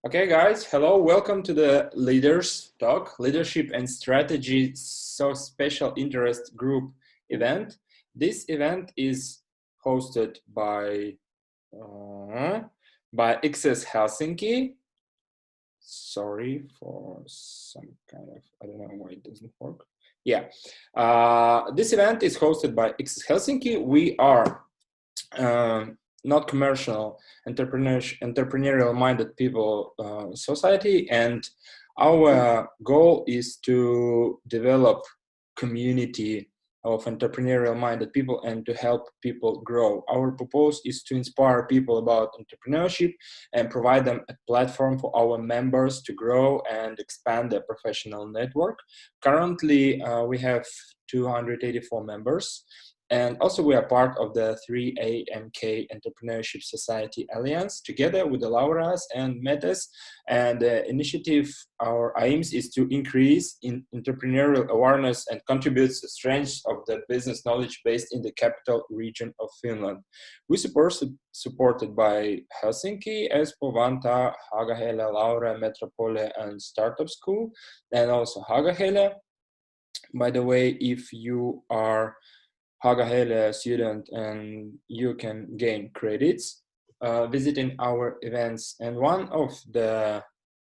Okay, guys, hello. Welcome to the Leaders Talk, Leadership and Strategy Special Interest Group event. This event is hosted by XES Helsinki. Sorry for some kind of, I don't know why it doesn't work. Yeah, this event is hosted by XES Helsinki. We are not commercial, entrepreneurial-minded people society, and our goal is to develop community of entrepreneurial-minded people and to help people grow. Our purpose is to inspire people about entrepreneurship and provide them a platform for our members to grow and expand their professional network. Currently, we have 284 members. And also we are part of the 3AMK Entrepreneurship Society Alliance together with the Lauras and Metas. And the initiative, our aims is to increase in entrepreneurial awareness and contribute to the strength of the business knowledge based in the capital region of Finland. We supported by Helsinki, Espoo, Vantaa, Haaga-Heillä, Laura, Metropole, and Startup School, and also Haaga-Heillä. By the way, if you are Haaga-Heillä student and you can gain credits visiting our events, and one of the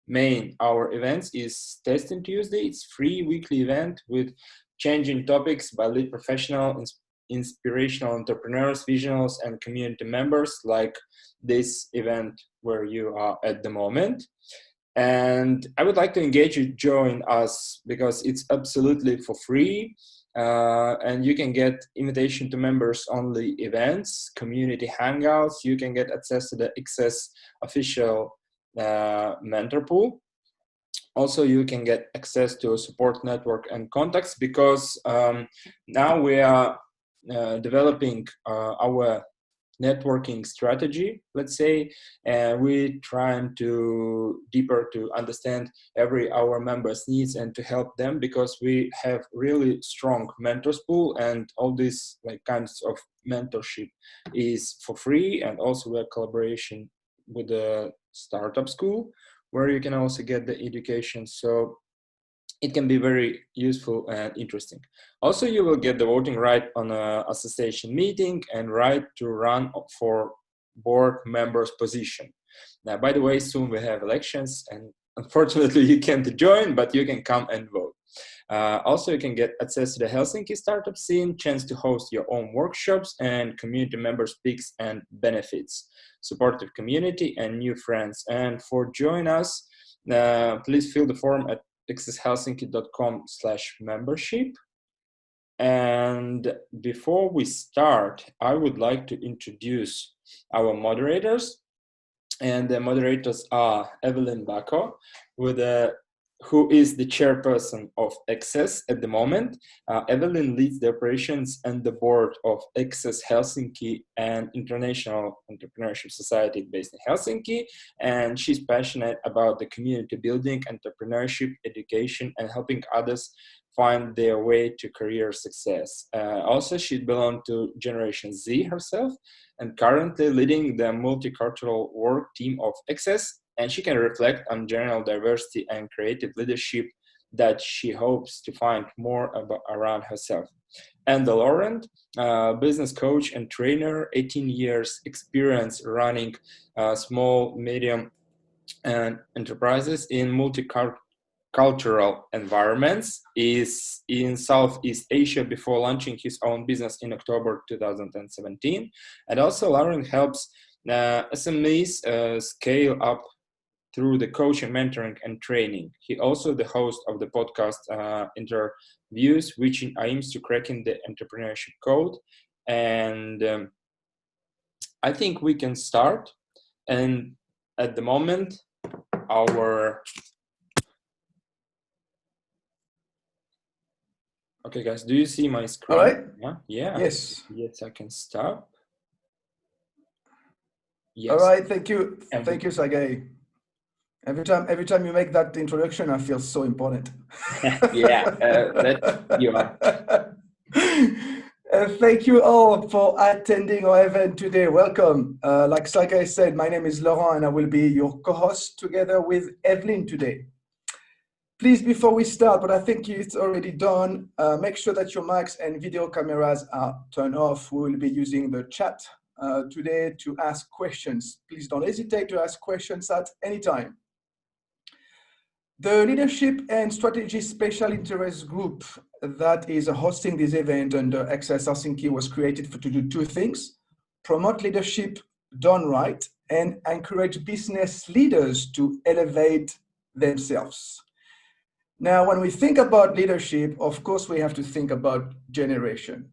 main our events is Testing Tuesday. It's free weekly event with changing topics by lead professional, inspirational entrepreneurs, visionaries, and community members like this event where you are at the moment. And I would like to engage you to join us because it's absolutely for free. And you can get invitation to members only events, community hangouts. You can get access to the XES official mentor pool. Also, you can get access to a support network and contacts because now we are developing our networking strategy, let's say, and we're trying to deeper to understand our members' needs and to help them because we have really strong mentors pool, and all these like kinds of mentorship is for free. And also we have collaboration with the startup school where you can also get the education. So it can be very useful and interesting. Also, you will get the voting right on an association meeting and right to run for board members position. Now, by the way, soon we have elections and unfortunately you can't join, but you can come and vote. Also, you can get access to the Helsinki startup scene, chance to host your own workshops and community member speaks and benefits, supportive community and new friends. And for join us, please fill the form at xeshelsinki.com/membership. And before we start, I would like to introduce our moderators. And the moderators are Evelyn Bako, who is the chairperson of XES at the moment. Evelyn leads the operations and the board of XES Helsinki, an international entrepreneurship society based in Helsinki. And she's passionate about the community building, entrepreneurship, education, and helping others find their way to career success. Also, she belongs to Generation Z herself and currently leading the multicultural work team of XES. And she can reflect on general diversity and creative leadership that she hopes to find more around herself. And Laurent, business coach and trainer, 18 years experience running small, medium, and enterprises in multicultural environments, is in Southeast Asia before launching his own business in October 2017. And also Laurent helps SMEs scale up through the coaching, mentoring, and training. He also the host of the podcast interviews, which aims to cracking the entrepreneurship code. And I think we can start. And at the moment, Okay, guys, do you see my screen? All right. Yeah. Yes. Yes, I can stop. Yes. All right. Thank you. Thank you, Sergey. Every time you make that introduction, I feel so important. Yeah, that you are. Thank you all for attending our event today. Welcome. Like Sergey said, my name is Laurent and I will be your co-host together with Evelyn today. Please, before we start, but I think it's already done, make sure that your mics and video cameras are turned off. We will be using the chat today to ask questions. Please don't hesitate to ask questions at any time. The Leadership and Strategy Special Interest Group that is hosting this event under XES Helsinki was created to do two things: promote leadership done right and encourage business leaders to elevate themselves. Now, when we think about leadership, of course, we have to think about generation.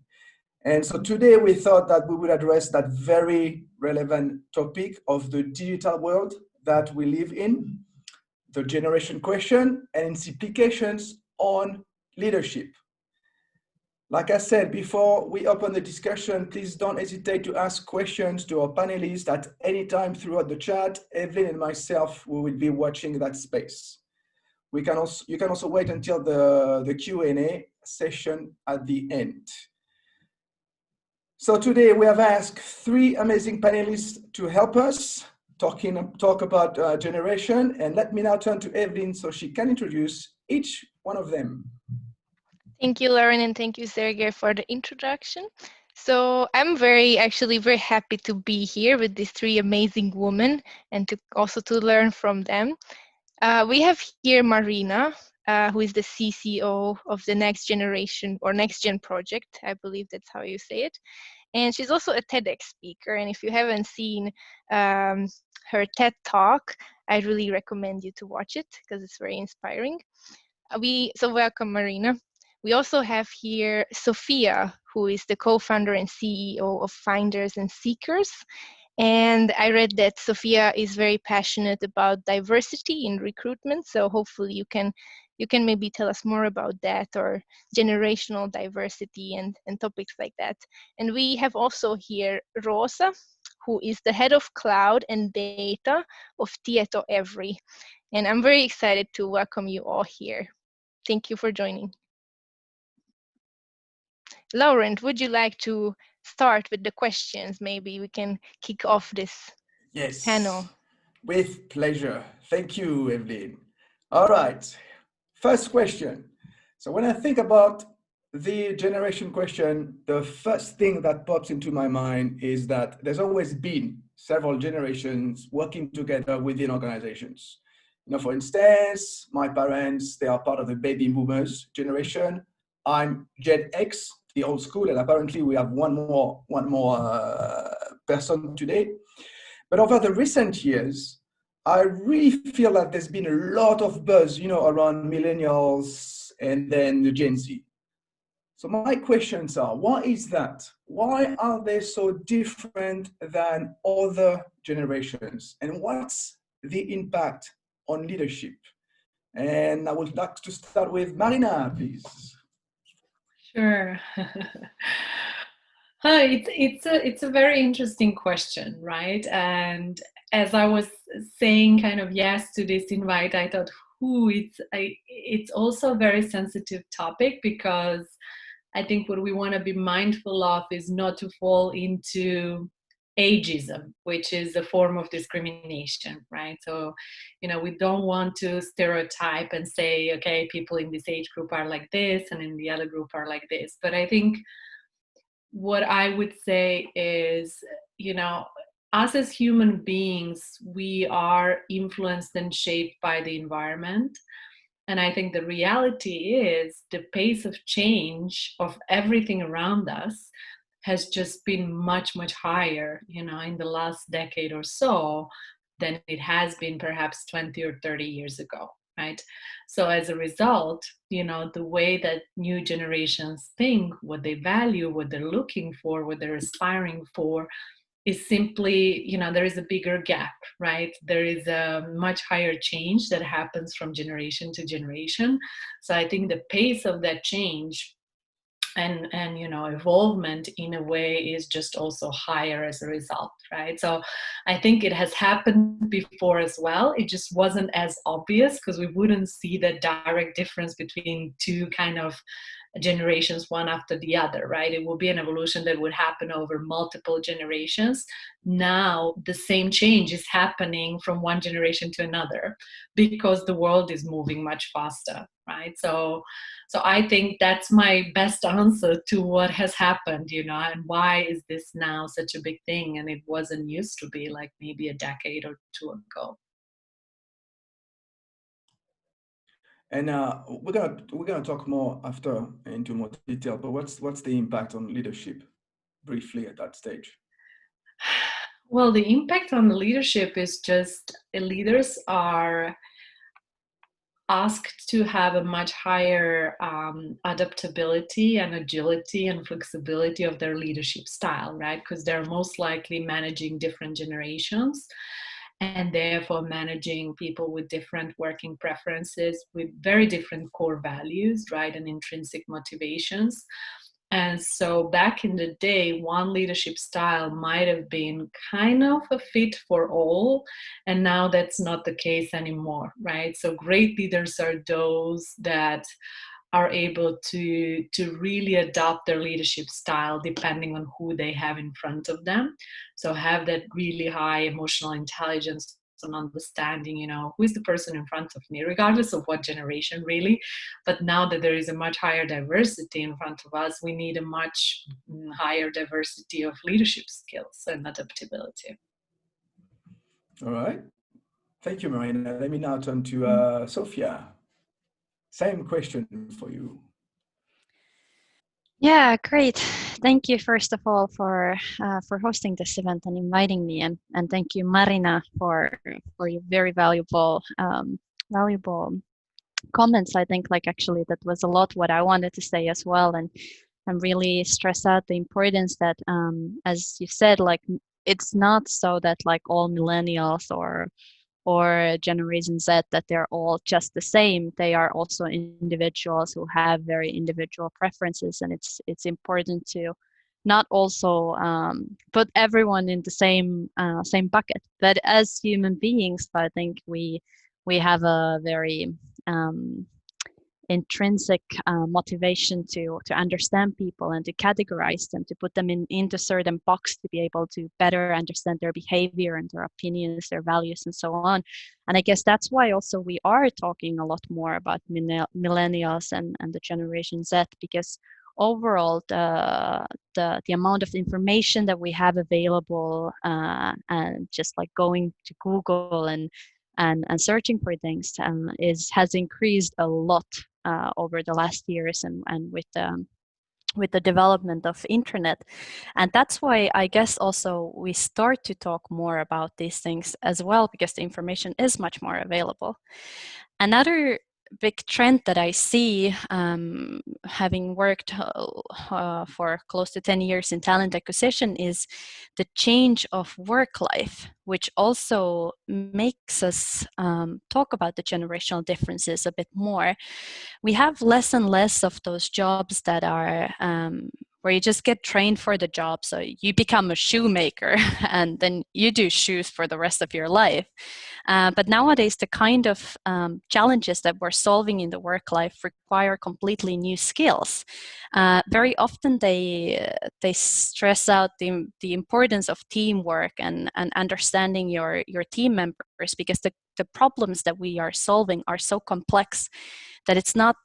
And so today we thought that we would address that very relevant topic of the digital world that we live in, the generation question and its implications on leadership. Like I said, before we open the discussion, please don't hesitate to ask questions to our panelists at any time throughout the chat. Evelyn and myself, we will be watching that space. You can also wait until the Q&A session at the end. So today we have asked three amazing panelists to help us talk about generation, and let me now turn to Evelyn so she can introduce each one of them. Thank you, Lauren, and thank you, Sergey, for the introduction. So I'm very happy to be here with these three amazing women and to learn from them. We have here Marina, who is the CCO of the Next Generation or NextGen project. I believe that's how you say it. And she's also a TEDx speaker. And if you haven't seen her TED Talk, I really recommend you to watch it because it's very inspiring. So welcome, Marina. We also have here Sofia, who is the co-founder and CEO of Finders and Seekers. And I read that Sofia is very passionate about diversity in recruitment. So hopefully you can maybe tell us more about that, or generational diversity and topics like that. And we have also here Roosa, who is the head of cloud and data of TietoEVRY. And I'm very excited to welcome you all here. Thank you for joining. Laurent, would you like to start with the questions? Maybe we can kick off this panel. With pleasure. Thank you, Evelyn. All right, first question. So when I think about the generation question, the first thing that pops into my mind is that there's always been several generations working together within organizations. For instance, my parents, they are part of the baby boomers generation. I'm Gen X, the old school, and apparently we have one more person today. But over the recent years, I really feel that there's been a lot of buzz, around millennials and then the Gen Z. So my questions are, why is that? Why are they so different than other generations? And what's the impact on leadership? And I would like to start with Marina, please. Sure. It's a very interesting question, right? And as I was saying kind of yes to this invite, I thought, it's also a very sensitive topic, because I think what we want to be mindful of is not to fall into ageism, which is a form of discrimination, right? So, we don't want to stereotype and say, okay, people in this age group are like this and in the other group are like this. But I think what I would say is, us as human beings, we are influenced and shaped by the environment. And I think the reality is the pace of change of everything around us has just been much, much higher, in the last decade or so than it has been perhaps 20 or 30 years ago, right? So as a result, the way that new generations think, what they value, what they're looking for, what they're aspiring for, is simply, there is a bigger gap, right? There is a much higher change that happens from generation to generation. So I think the pace of that change and evolvement in a way is just also higher as a result, right? So I think it has happened before as well. It just wasn't as obvious because we wouldn't see the direct difference between two kind of generations one after the other, right? It will be an evolution that would happen over multiple generations. Now the same change is happening from one generation to another because the world is moving much faster, right? So I think that's my best answer to what has happened, you know, and why is this now such a big thing and it wasn't used to be like maybe a decade or two ago. And we're gonna talk more after into more detail. But what's the impact on leadership, briefly at that stage? Well, the impact on the leadership is just leaders are asked to have a much higher adaptability and agility and flexibility of their leadership style, right? Because they're most likely managing different generations and therefore managing people with different working preferences, with very different core values, right, and intrinsic motivations. And so back in the day, one leadership style might have been kind of a fit for all, and now that's not the case anymore, right? So great leaders are those that are able to really adopt their leadership style depending on who they have in front of them. So have that really high emotional intelligence and understanding, you know, who is the person in front of me, regardless of what generation really. But now that there is a much higher diversity in front of us, we need a much higher diversity of leadership skills and adaptability. All right. Thank you, Marina. Let me now turn to Sofia. Same question for you. Yeah, great. Thank you first of all for hosting this event and inviting me, and thank you, Marina, for your very valuable comments. I think like actually that was a lot what I wanted to say as well, and really stress out the importance that as you said, like it's not so that like all millennials or Generation Z that they're all just the same. They are also individuals who have very individual preferences, and it's important to not also put everyone in the same bucket. But as human beings, I think we have a very intrinsic motivation to understand people and to categorize them, to put them into certain box, to be able to better understand their behavior and their opinions, their values, and so on. And I guess that's why also we are talking a lot more about millennials and the Generation Z, because overall the amount of information that we have available and just like going to Google and searching for things has increased a lot over the last years, and with the development of internet. And that's why I guess also we start to talk more about these things as well, because the information is much more available. Another big trend that I see, having worked for close to 10 years in talent acquisition, is the change of work life, which also makes us talk about the generational differences a bit more. We have less and less of those jobs that are where you just get trained for the job. So you become a shoemaker and then you do shoes for the rest of your life. But nowadays, the kind of challenges that we're solving in the work life require completely new skills. Very often they stress out the importance of teamwork and understanding your team members, because the problems that we are solving are so complex that it's not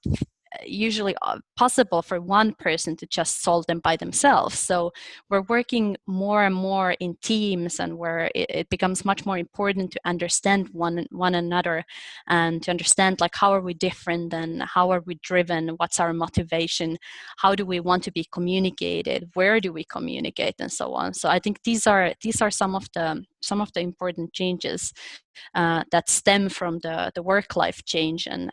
usually possible for one person to just solve them by themselves. So we're working more and more in teams, and where it becomes much more important to understand one another, and to understand like how are we different and how are we driven, what's our motivation, how do we want to be communicated, where do we communicate, and so on. So I think these are some of the important changes that stem from the work life change and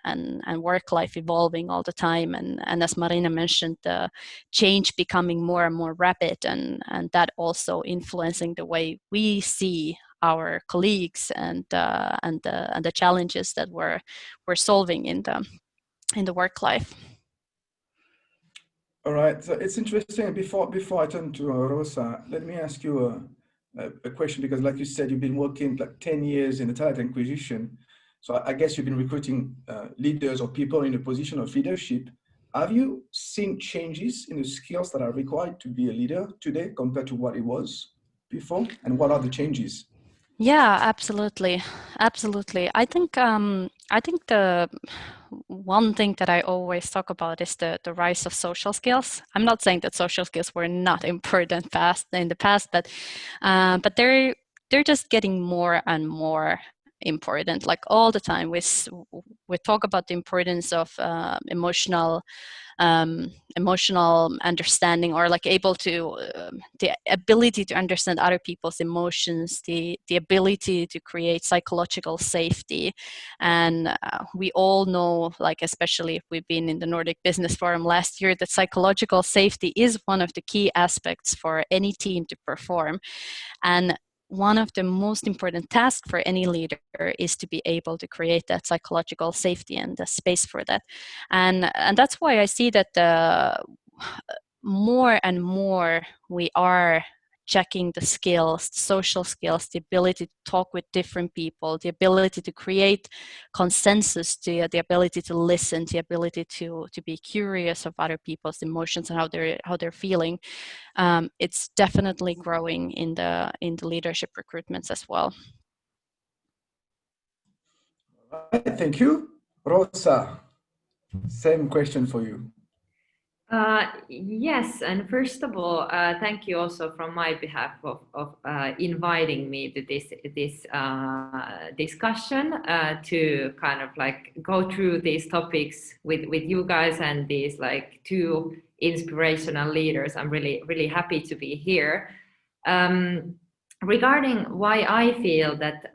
work life evolving all the time, and as Marina mentioned, the change becoming more and more rapid, and that also influencing the way we see our colleagues and the challenges that we're solving in the work life. All right, so it's interesting. Before I turn to Roosa, let me ask you a question, because like you said, you've been working like 10 years in the talent acquisition. So I guess you've been recruiting leaders or people in a position of leadership. have you seen changes in the skills that are required to be a leader today compared to what it was before? And what are the changes? Yeah, absolutely. Absolutely. I think the one thing that I always talk about is the rise of social skills. I'm not saying that social skills were not important in the past, but they're just getting more and more important. Like all the time, we talk about the importance of emotional understanding, or like able to the ability to understand other people's emotions, the ability to create psychological safety. And we all know, like especially if we've been in the Nordic Business Forum last year, that psychological safety is one of the key aspects for any team to perform. And one of the most important tasks for any leader is to be able to create that psychological safety and the space for that. And that's why I see that more and more we are checking the skills, the social skills, the ability to talk with different people, the ability to create consensus, the ability to listen, the ability to be curious of other people's emotions and how they're feeling. It's definitely growing in the leadership recruitments as well. All right, thank you. Roosa, same question for you. Yes, and first of all, thank you also from my behalf of inviting me to this discussion to kind of like go through these topics with you guys and these like two inspirational leaders. I'm really happy to be here. Regarding why I feel that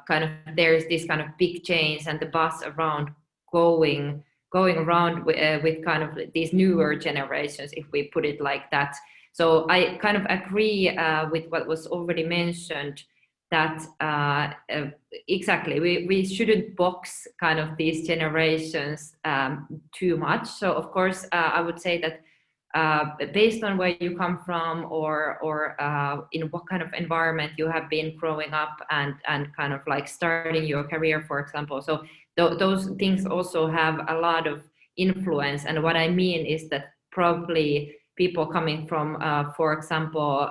kind of there's this kind of big change and the buzz around going around with kind of these newer generations, if we put it like that. So I kind of agree with what was already mentioned, that exactly we shouldn't box kind of these generations too much. So of course I would say that based on where you come from or in what kind of environment you have been growing up and kind of like starting your career, for example. So those things also have a lot of influence. And what I mean is that probably people coming from, for example,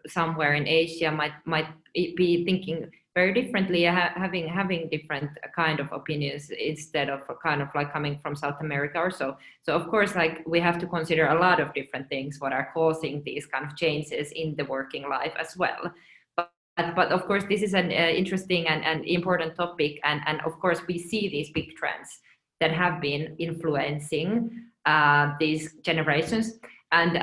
somewhere in Asia might be thinking very differently, having different kind of opinions instead of kind of like coming from South America or so. So of course, like we have to consider a lot of different things what are causing these kind of changes in the working life as well. But of course, this is an interesting and important topic, and of course we see these big trends that have been influencing these generations. And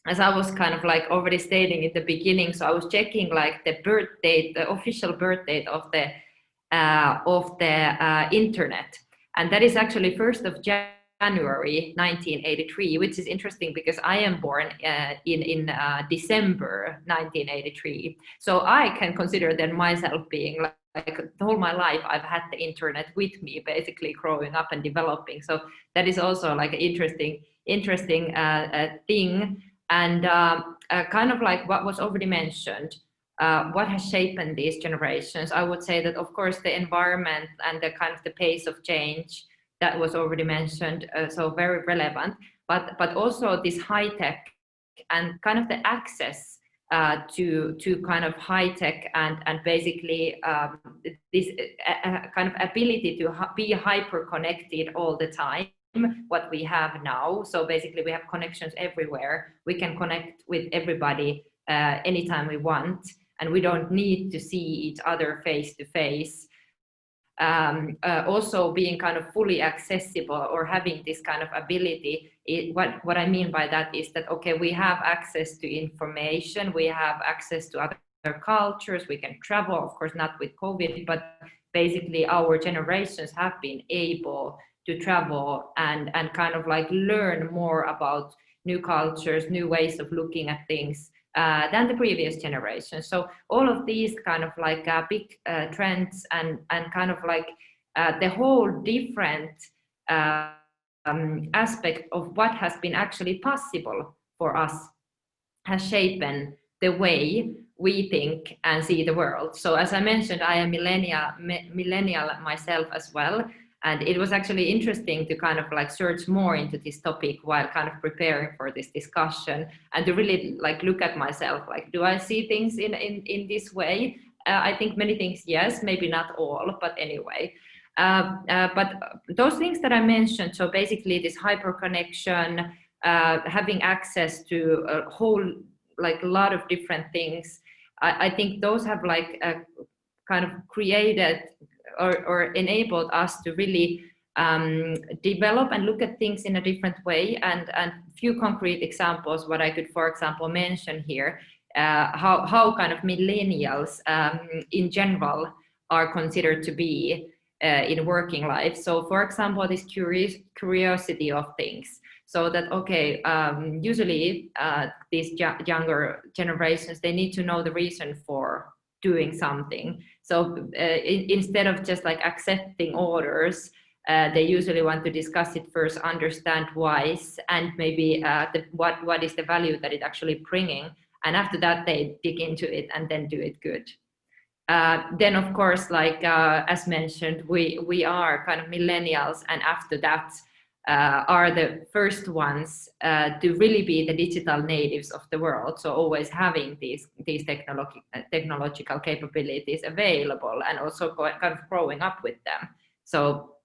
as I was kind of like already stating in the beginning, so I was checking like the birth date, the official birth date of the internet, and that is actually 1st of January 1983, which is interesting because I am born in December 1983. So I can consider then myself being like all my life I've had the internet with me, basically growing up and developing. So that is also like an interesting thing. And kind of like what was already mentioned, what has shaped these generations, I would say that of course the environment and the kind of the pace of change that was already mentioned, so very relevant, but also this high tech and kind of the access to kind of high tech and basically this kind of ability to be hyper connected all the time, what we have now. So basically we have connections everywhere. We can connect with everybody anytime we want, and we don't need to see each other face to face. Also being kind of fully accessible or having this kind of ability, what I mean by that is that, okay, we have access to information, we have access to other cultures, we can travel, of course not with COVID, but basically our generations have been able to travel and kind of like learn more about new cultures, new ways of looking at things than the previous generation. So all of these kind of like big trends and kind of like the whole different aspect of what has been actually possible for us has shaped the way we think and see the world. So as I mentioned, I am millennial myself as well. And it was actually interesting to kind of like search more into this topic while kind of preparing for this discussion, and to really like look at myself, like, do I see things in this way? I think many things, yes, maybe not all, but anyway. But those things that I mentioned, so basically this hyperconnection, having access to a whole, like a lot of different things, I think those have like kind of created or enabled us to really develop and look at things in a different way. And few concrete examples, what I could, for example, mention here, how kind of millennials in general are considered to be in working life. So for example, this curiosity of things. So that, okay, usually these younger generations, they need to know the reason for doing something. So instead of just like accepting orders, they usually want to discuss it first, understand why, and maybe what is the value that it actually bringing. And after that, they dig into it and then do it good. Then of course, like as mentioned, we are kind of millennials, and after that are the first ones to really be the digital natives of the world. So always having these technological capabilities available, and also kind of growing up with them. So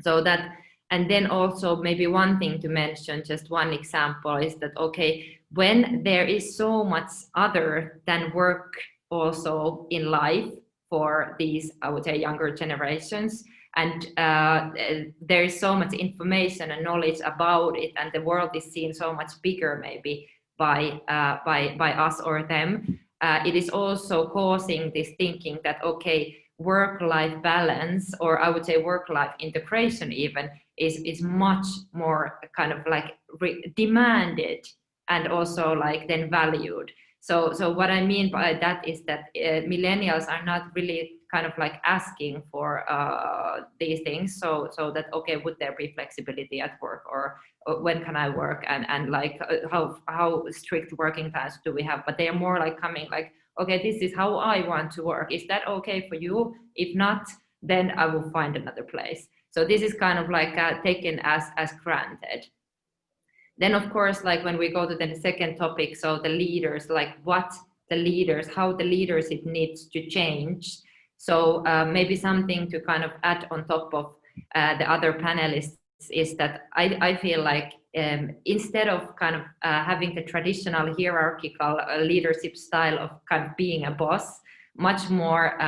that, and then also maybe one thing to mention, just one example, is that, okay, when there is so much other than work also in life for these, I would say, younger generations, and there is so much information and knowledge about it, and the world is seen so much bigger maybe by us or them, it is also causing this thinking that, okay, work-life balance, or I would say work-life integration even, is much more kind of like demanded and also like then valued. So what I mean by that is that millennials are not really kind of like asking for these things. So that, okay, would there be flexibility at work, or when can I work, and like how strict working times do we have? But they are more like coming like, okay, this is how I want to work. Is that okay for you? If not, then I will find another place. So this is kind of like taken as granted. Then of course, like when we go to the second topic, so the leaders, like what the leaders, how the leadership needs to change. So maybe something to kind of add on top of the other panelists is that I feel like instead of kind of having the traditional hierarchical leadership style of kind of being a boss, much more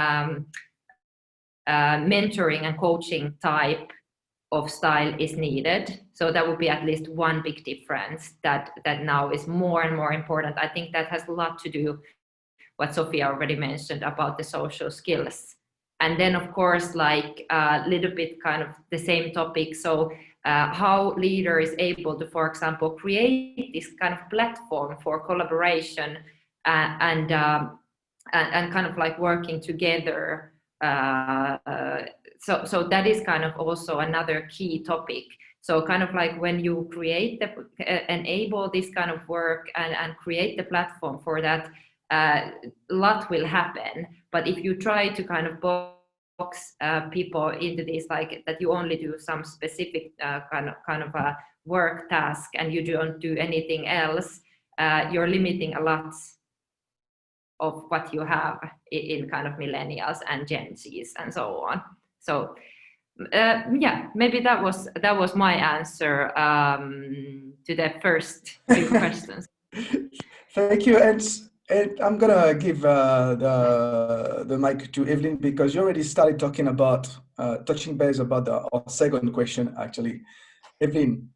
mentoring and coaching type of style is needed. So that would be at least one big difference that now is more and more important. I think that has a lot to do what Sofia already mentioned about the social skills. And then of course, like a little bit kind of the same topic. So how leader is able to, for example, create this kind of platform for collaboration and kind of like working together. So that is kind of also another key topic. So kind of like when you create enable this kind of work and create the platform for that, a lot will happen. But if you try to kind of box people into this, like that you only do some specific kind of a work task and you don't do anything else, you're limiting a lot of what you have in kind of millennials and Gen Zs and so on. So yeah, maybe that was my answer to the first two questions. Thank you, and I'm gonna give the mic to Evelyn, because you already started talking about touching base about our second question, actually. Evelyn.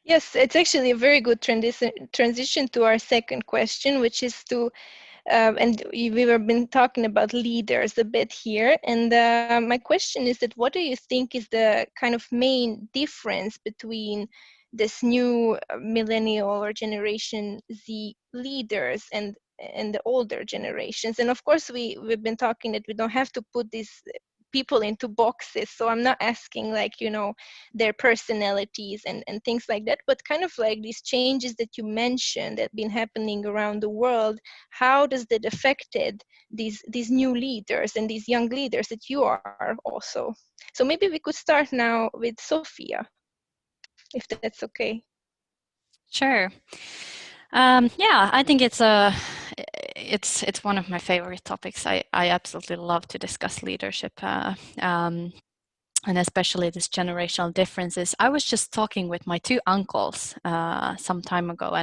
Yes, it's actually a very good transition to our second question, which is to and we've been talking about leaders a bit here, and my question is that what do you think is the kind of main difference between this new millennial or Generation Z leaders and the older generations? And of course we've been talking that we don't have to put these people into boxes. So I'm not asking like, you know, their personalities and things like that, but kind of like these changes that you mentioned that have been happening around the world. How does that affected these new leaders and these young leaders that you are also? So maybe we could start now with Sofia, if that's okay. Sure. Yeah, I think it's one of my favorite topics. I absolutely love to discuss leadership, and especially this generational differences. I was just talking with my two uncles some time ago,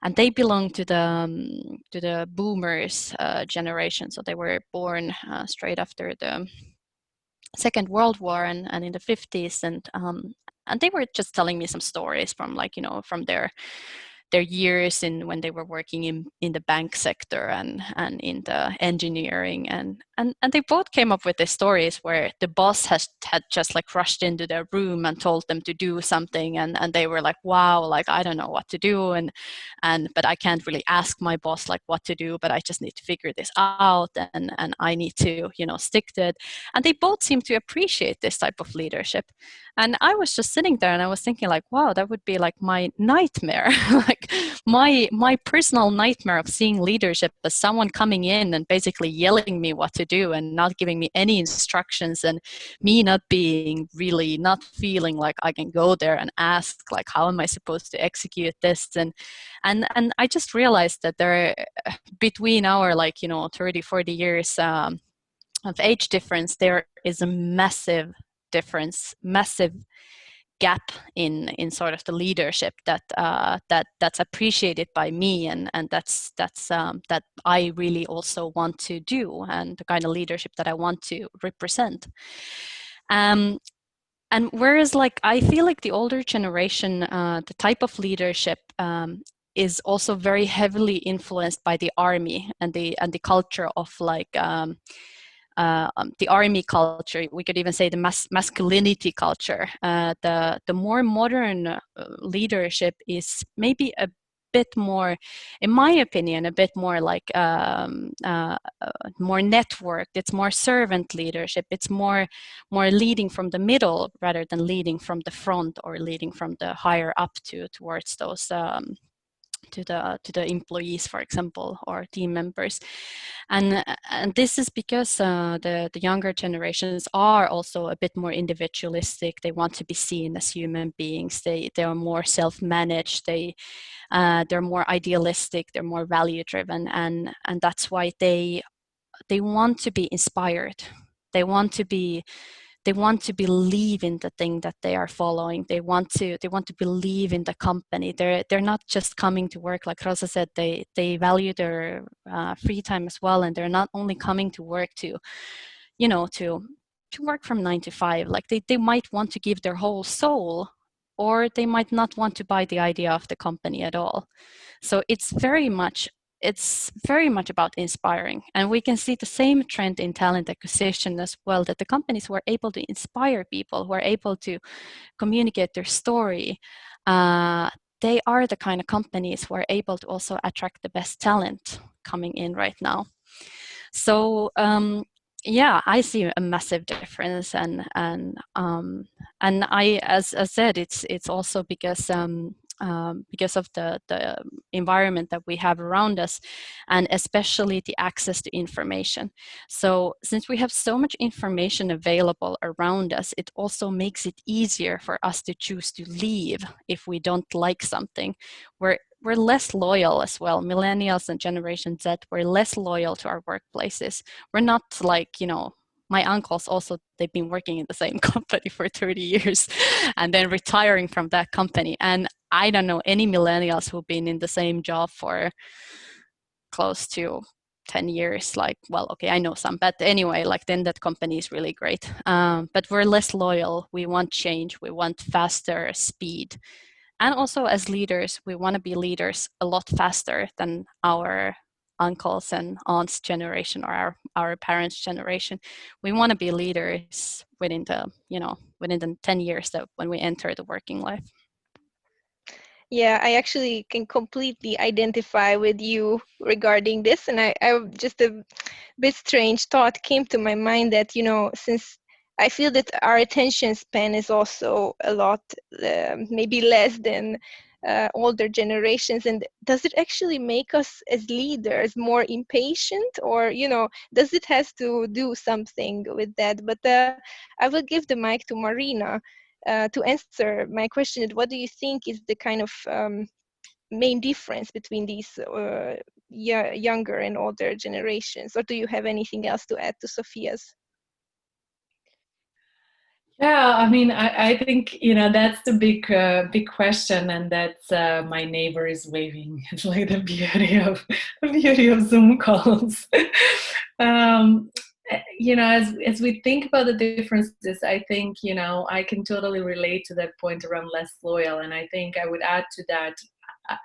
and they belong to the boomers generation. So they were born straight after the Second World War and in the 50s, and they were just telling me some stories from, like, you know, from their years in when they were working in the bank sector and in the engineering, and they both came up with the stories where the boss had just like rushed into their room and told them to do something, and they were like, wow, like I don't know what to do, and but I can't really ask my boss like what to do, but I just need to figure this out, and I need to, you know, stick to it. And they both seem to appreciate this type of leadership. And I was just sitting there and I was thinking like, wow, that would be like my nightmare. Like my personal nightmare of seeing leadership as someone coming in and basically yelling me what to do and not giving me any instructions, and me not feeling like I can go there and ask like, how am I supposed to execute this? And I just realized that there, between our, like, you know, 30-40 years of age difference, there is a massive difference, massive gap in sort of the leadership that's appreciated by me, and that's that I really also want to do, and the kind of leadership that I want to represent. And whereas, like, I feel like the older generation, the type of leadership is also very heavily influenced by the army and the culture of, like, the army culture. We could even say the masculinity culture. The more modern leadership is maybe a bit more, in my opinion, a bit more like more networked. It's more servant leadership. It's more leading from the middle rather than leading from the front or leading from the higher up towards those to the employees, for example, or team members. And this is because the younger generations are also a bit more individualistic. They want to be seen as human beings. They are more self-managed. They're more idealistic. They're more value-driven, and that's why they want to be inspired. They want to believe in the thing that they are following. They want to believe in the company. They're not just coming to work, like Roosa said. They value their free time as well, and they're not only coming to work to work from 9 to 5. Like they might want to give their whole soul, or they might not want to buy the idea of the company at all. So it's very much about inspiring. And we can see the same trend in talent acquisition as well, that the companies who are able to inspire people, who are able to communicate their story, they are the kind of companies who are able to also attract the best talent coming in right now. So yeah, I see a massive difference, and I, as I said, it's also because of the environment that we have around us, and especially the access to information. So since we have so much information available around us, it also makes it easier for us to choose to leave if we don't like something. We're less loyal as well. Millennials and Generation Z, we're less loyal to our workplaces. We're not like, my uncles also, they've been working in the same company for 30 years and then retiring from that company. And I don't know any millennials who've been in the same job for close to 10 years. Like, well, okay, I know some, but anyway, like then that company is really great. But we're less loyal. We want change. We want faster speed. And also as leaders, we want to be leaders a lot faster than our uncles and aunts generation or our parents' generation. We want to be leaders within the 10 years that when we enter the working life. Yeah, I actually can completely identify with you regarding this, and I just bit strange thought came to my mind that, you know, since I feel that our attention span is also a lot, maybe less than older generations, and does it actually make us as leaders more impatient, or, you know, does it has to do something with that? But I will give the mic to Marina to answer my question. What do you think is the kind of main difference between these younger and older generations, or do you have anything else to add to Sofia's? Yeah, I mean, I think, you know, that's the big question, and that's my neighbor is waving. It's like the beauty of Zoom calls. You know, as we think about the differences, I think, you know, I can totally relate to that point around less loyal, and I think I would add to that.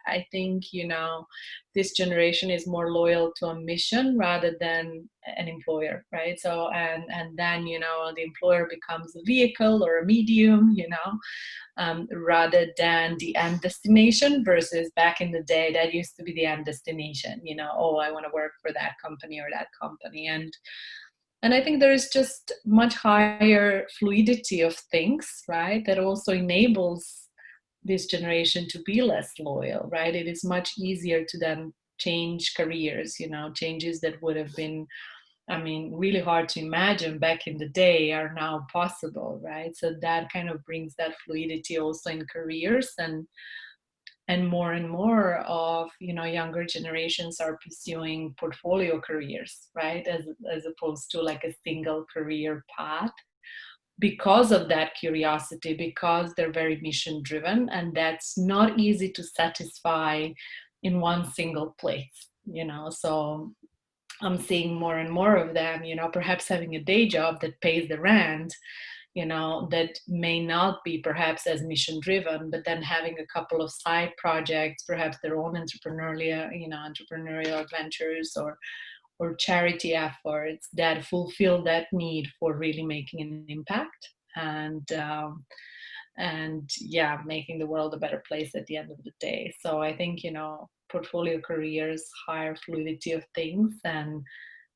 I think, you know, this generation is more loyal to a mission rather than an employer, right? So, and then, you know, the employer becomes a vehicle or a medium, you know, rather than the end destination, versus back in the day, that used to be the end destination, you know, oh, I want to work for that company or that company. And I think there is just much higher fluidity of things, right? That also enables this generation to be less loyal, right? It is much easier to then change careers, you know, changes that would have been, I mean, really hard to imagine back in the day are now possible, right? So that kind of brings that fluidity also in careers, and more of, you know, younger generations are pursuing portfolio careers, right? As opposed to like a single career path, because of that curiosity, because they're very mission driven, and that's not easy to satisfy in one single place, you know. So I'm seeing more and more of them, you know, perhaps having a day job that pays the rent, you know, that may not be perhaps as mission driven, but then having a couple of side projects, perhaps their own entrepreneurial adventures or charity efforts that fulfill that need for really making an impact, and yeah, making the world a better place at the end of the day. So I think, you know, portfolio careers, higher fluidity of things, and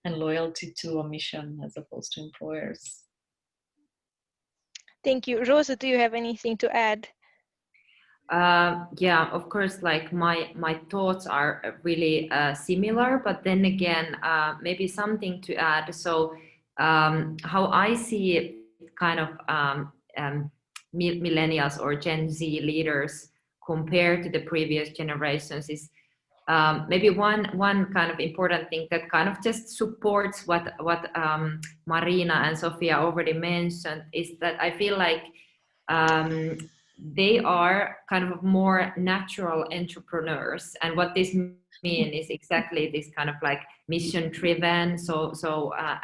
loyalty to a mission as opposed to employers. Thank you. Roosa, do you have anything to add? Yeah, of course, like my thoughts are really similar, but then again, maybe something to add. So how I see it, kind of millennials or Gen Z leaders compared to the previous generations is maybe one kind of important thing that kind of just supports what Marina and Sofia already mentioned, is that I feel like they are kind of more natural entrepreneurs, and what this means is exactly this kind of like mission driven.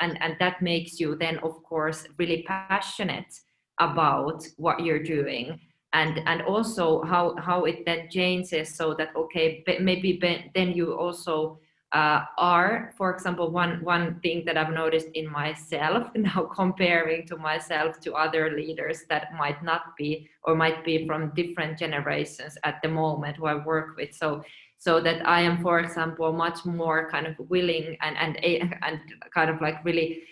And that makes you then of course really passionate about what you're doing, and also how it then changes, so that okay, maybe then you also are, for example, one thing that I've noticed in myself now, comparing to myself to other leaders that might not be, or might be from different generations at the moment who I work with, so that I am, for example, much more kind of willing and kind of like really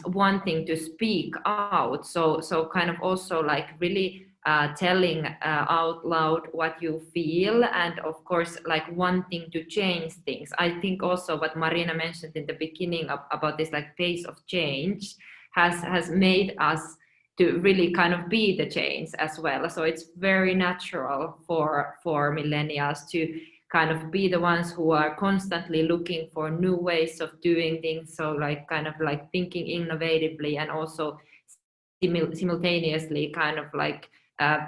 wanting to speak out, so kind of also like really telling out loud what you feel, and of course like wanting to change things. I think also what Marina mentioned in the beginning about this like pace of change has made us to really kind of be the change as well. So it's very natural for millennials to kind of be the ones who are constantly looking for new ways of doing things, so like kind of like thinking innovatively, and also simultaneously kind of like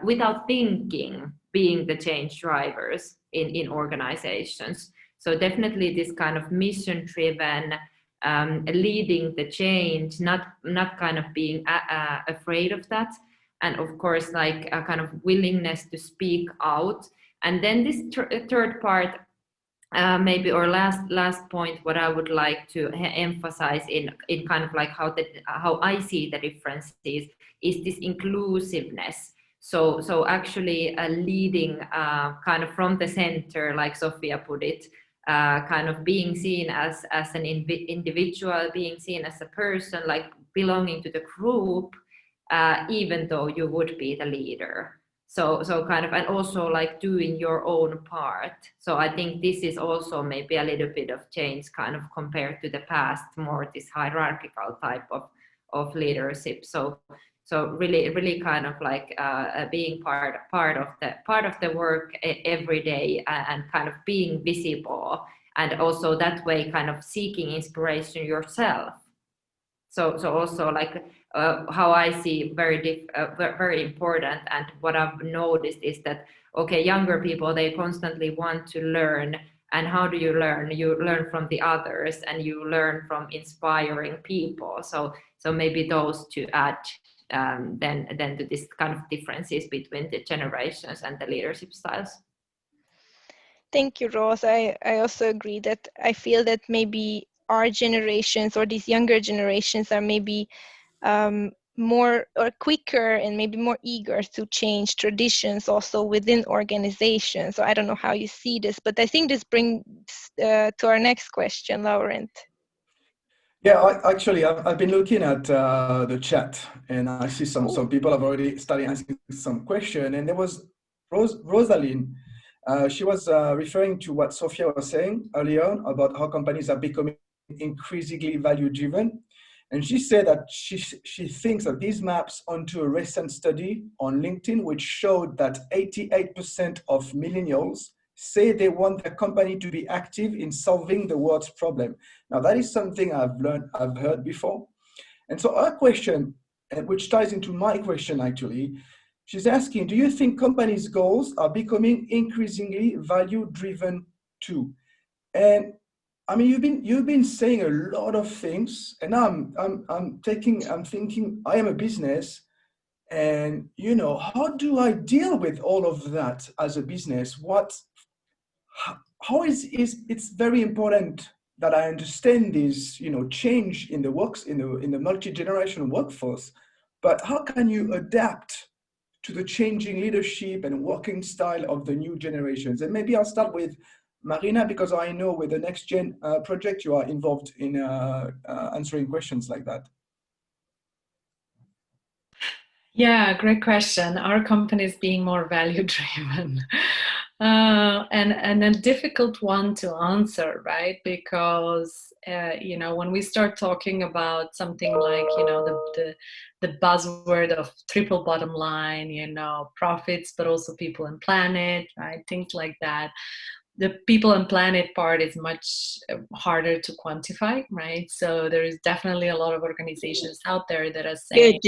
without thinking, being the change drivers in organizations. So definitely this kind of mission driven, leading the change, not kind of being afraid of that, and of course like a kind of willingness to speak out. And then this third part, maybe, or last point, what I would like to emphasize in kind of like how I see the differences is this inclusiveness. So actually leading kind of from the center, like Sofia put it, kind of being seen as an individual, being seen as a person, like belonging to the group, even though you would be the leader. So kind of, and also like doing your own part. So I think this is also maybe a little bit of change kind of compared to the past, more this hierarchical type of leadership. So really kind of like being part of the work every day, and kind of being visible, and also that way kind of seeking inspiration yourself. So also like how I see very important, and what I've noticed is that, okay, younger people, they constantly want to learn. And how do you learn? You learn from the others, and you learn from inspiring people. So maybe those to add then to this kind of differences between the generations and the leadership styles. Thank you, Rose. I also agree that I feel that maybe our generations, or these younger generations, are maybe more or quicker and maybe more eager to change traditions also within organizations. So I don't know how you see this, but I think this brings to our next question, Laurent. Yeah, I've been looking at the chat, and I see some people have already started asking some question. And there was Rosalind. She was referring to what Sofia was saying earlier about how companies are becoming increasingly value-driven. And she said that she thinks that these maps onto a recent study on LinkedIn, which showed that 88% of millennials say they want their company to be active in solving the world's problem. Now, that is something I've heard before. And so our question, which ties into my question actually, she's asking, do you think companies' goals are becoming increasingly value-driven too? And I mean, you've been saying a lot of things, and I'm thinking I am a business, and you know, how do I deal with all of that as a business? How is it's very important that I understand this, you know, change in the multi-generational workforce, but how can you adapt to the changing leadership and working style of the new generations? And maybe I'll start with Marina, because I know with the NextGen project, you are involved in answering questions like that. Yeah, great question. Our company is being more value-driven, and a difficult one to answer, right? Because you know, when we start talking about something like, you know, the buzzword of triple bottom line, you know, profits, but also people and planet, right? Things like that. The people and planet part is much harder to quantify, right? So there is definitely a lot of organizations out there that are saying.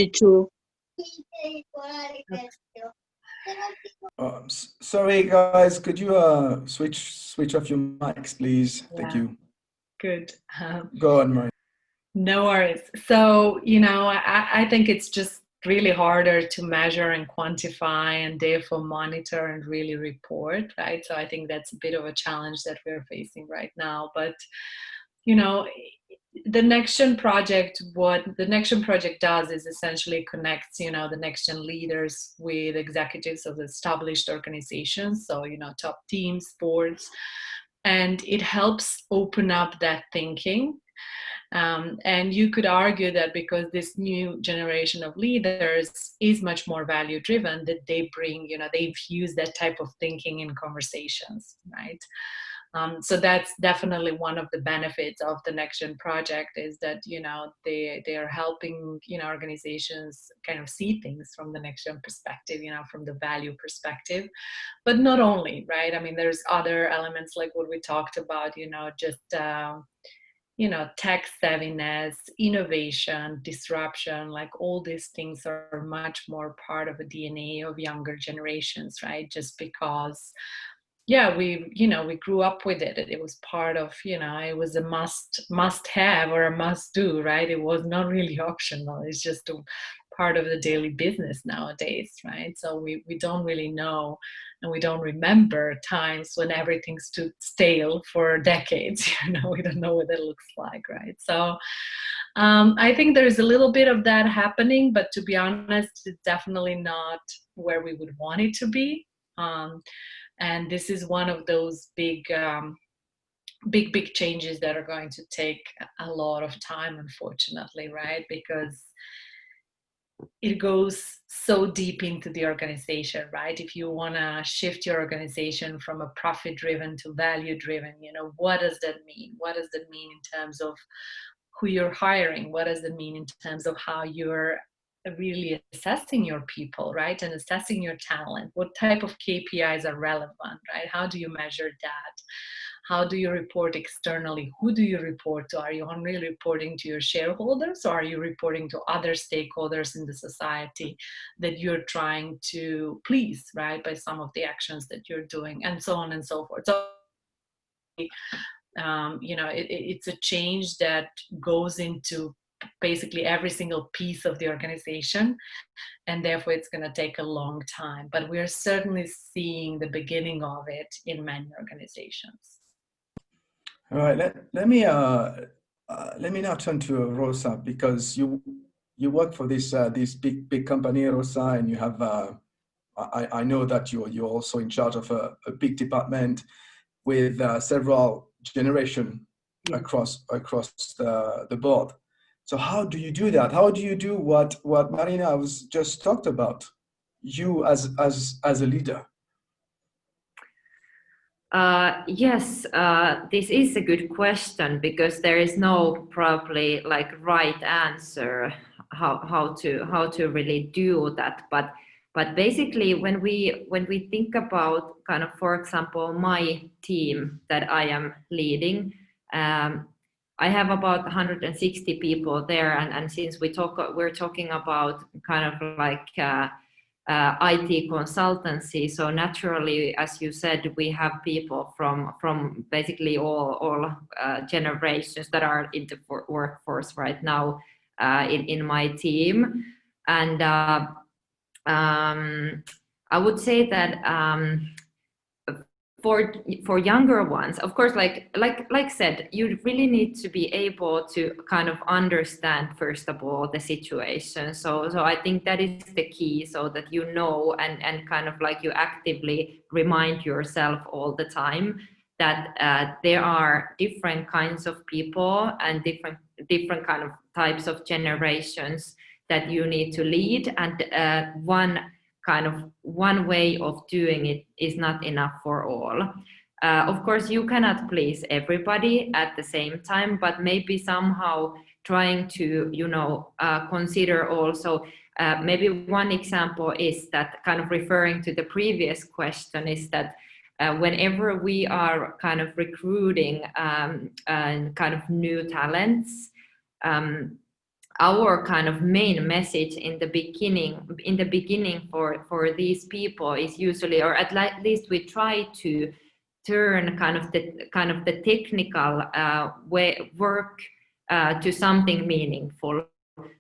Sorry guys, could you switch off your mics, please? Yeah. Thank you. Good. Go on, Marina. No worries. So, you know, I think it's just really harder to measure and quantify, and therefore monitor and really report, right? So I think that's a bit of a challenge that we're facing right now. But, you know, the NextGen project, what the NextGen project does is essentially connects, you know, the NextGen leaders with executives of established organizations. So, you know, top teams, boards, and it helps open up that thinking. And you could argue that because this new generation of leaders is much more value driven, that they bring, you know, they infuse that type of thinking in conversations, right? So that's definitely one of the benefits of the NextGen project, is that, you know, they are helping, you know, organizations kind of see things from the NextGen perspective, you know, from the value perspective. But not only, right? I mean, there's other elements like what we talked about, you know, just you know, tech savviness, innovation, disruption, like all these things are much more part of the DNA of younger generations, right? Just because, yeah, we grew up with it. It was part of, you know, it was a must have or a must do, right? It was not really optional. It's just a part of the daily business nowadays, right? So we don't really know, and we don't remember times when everything stood stale for decades. You know, we don't know what it looks like, right? So I think there's a little bit of that happening, but to be honest, it's definitely not where we would want it to be. And this is one of those big big changes that are going to take a lot of time, unfortunately, right? Because it goes so deep into the organization, right? If you want to shift your organization from a profit-driven to value-driven, you know, what does that mean? What does that mean in terms of who you're hiring? What does that mean in terms of how you're really assessing your people, right? And assessing your talent. What type of KPIs are relevant, right? How do you measure that? How do you report externally? Who do you report to? Are you only reporting to your shareholders, or are you reporting to other stakeholders in the society that you're trying to please, right, by some of the actions that you're doing, and so on and so forth. So, you know, it's a change that goes into basically every single piece of the organization, and therefore it's going to take a long time. But we're certainly seeing the beginning of it in many organizations. All right, let me now turn to Roosa, because you work for this big company, Roosa, and you have I know that you're also in charge of a big department with several generations across the board. So how do you do that? How do you do what Marina was just talked about? You as a leader. Yes, this is a good question, because there is no probably like right answer how to really do that. But basically, when we think about kind of, for example, my team that I am leading, I have about 160 people there, and since we're talking about kind of like IT consultancy, so naturally, as you said, we have people from basically all generations that are in the workforce right now in my team. And I would say that for younger ones, of course, like said, you really need to be able to kind of understand, first of all, the situation. So I think that is the key, so that you know, and kind of like you actively remind yourself all the time that there are different kinds of people and different kind of types of generations that you need to lead, and one way of doing it is not enough for all. Of course, you cannot please everybody at the same time, but maybe somehow trying to, you know, consider also, maybe one example is that, kind of referring to the previous question, is that whenever we are kind of recruiting kind of new talents, our kind of main message in the beginning for these people is usually, or at least we try to turn kind of the technical work to something meaningful.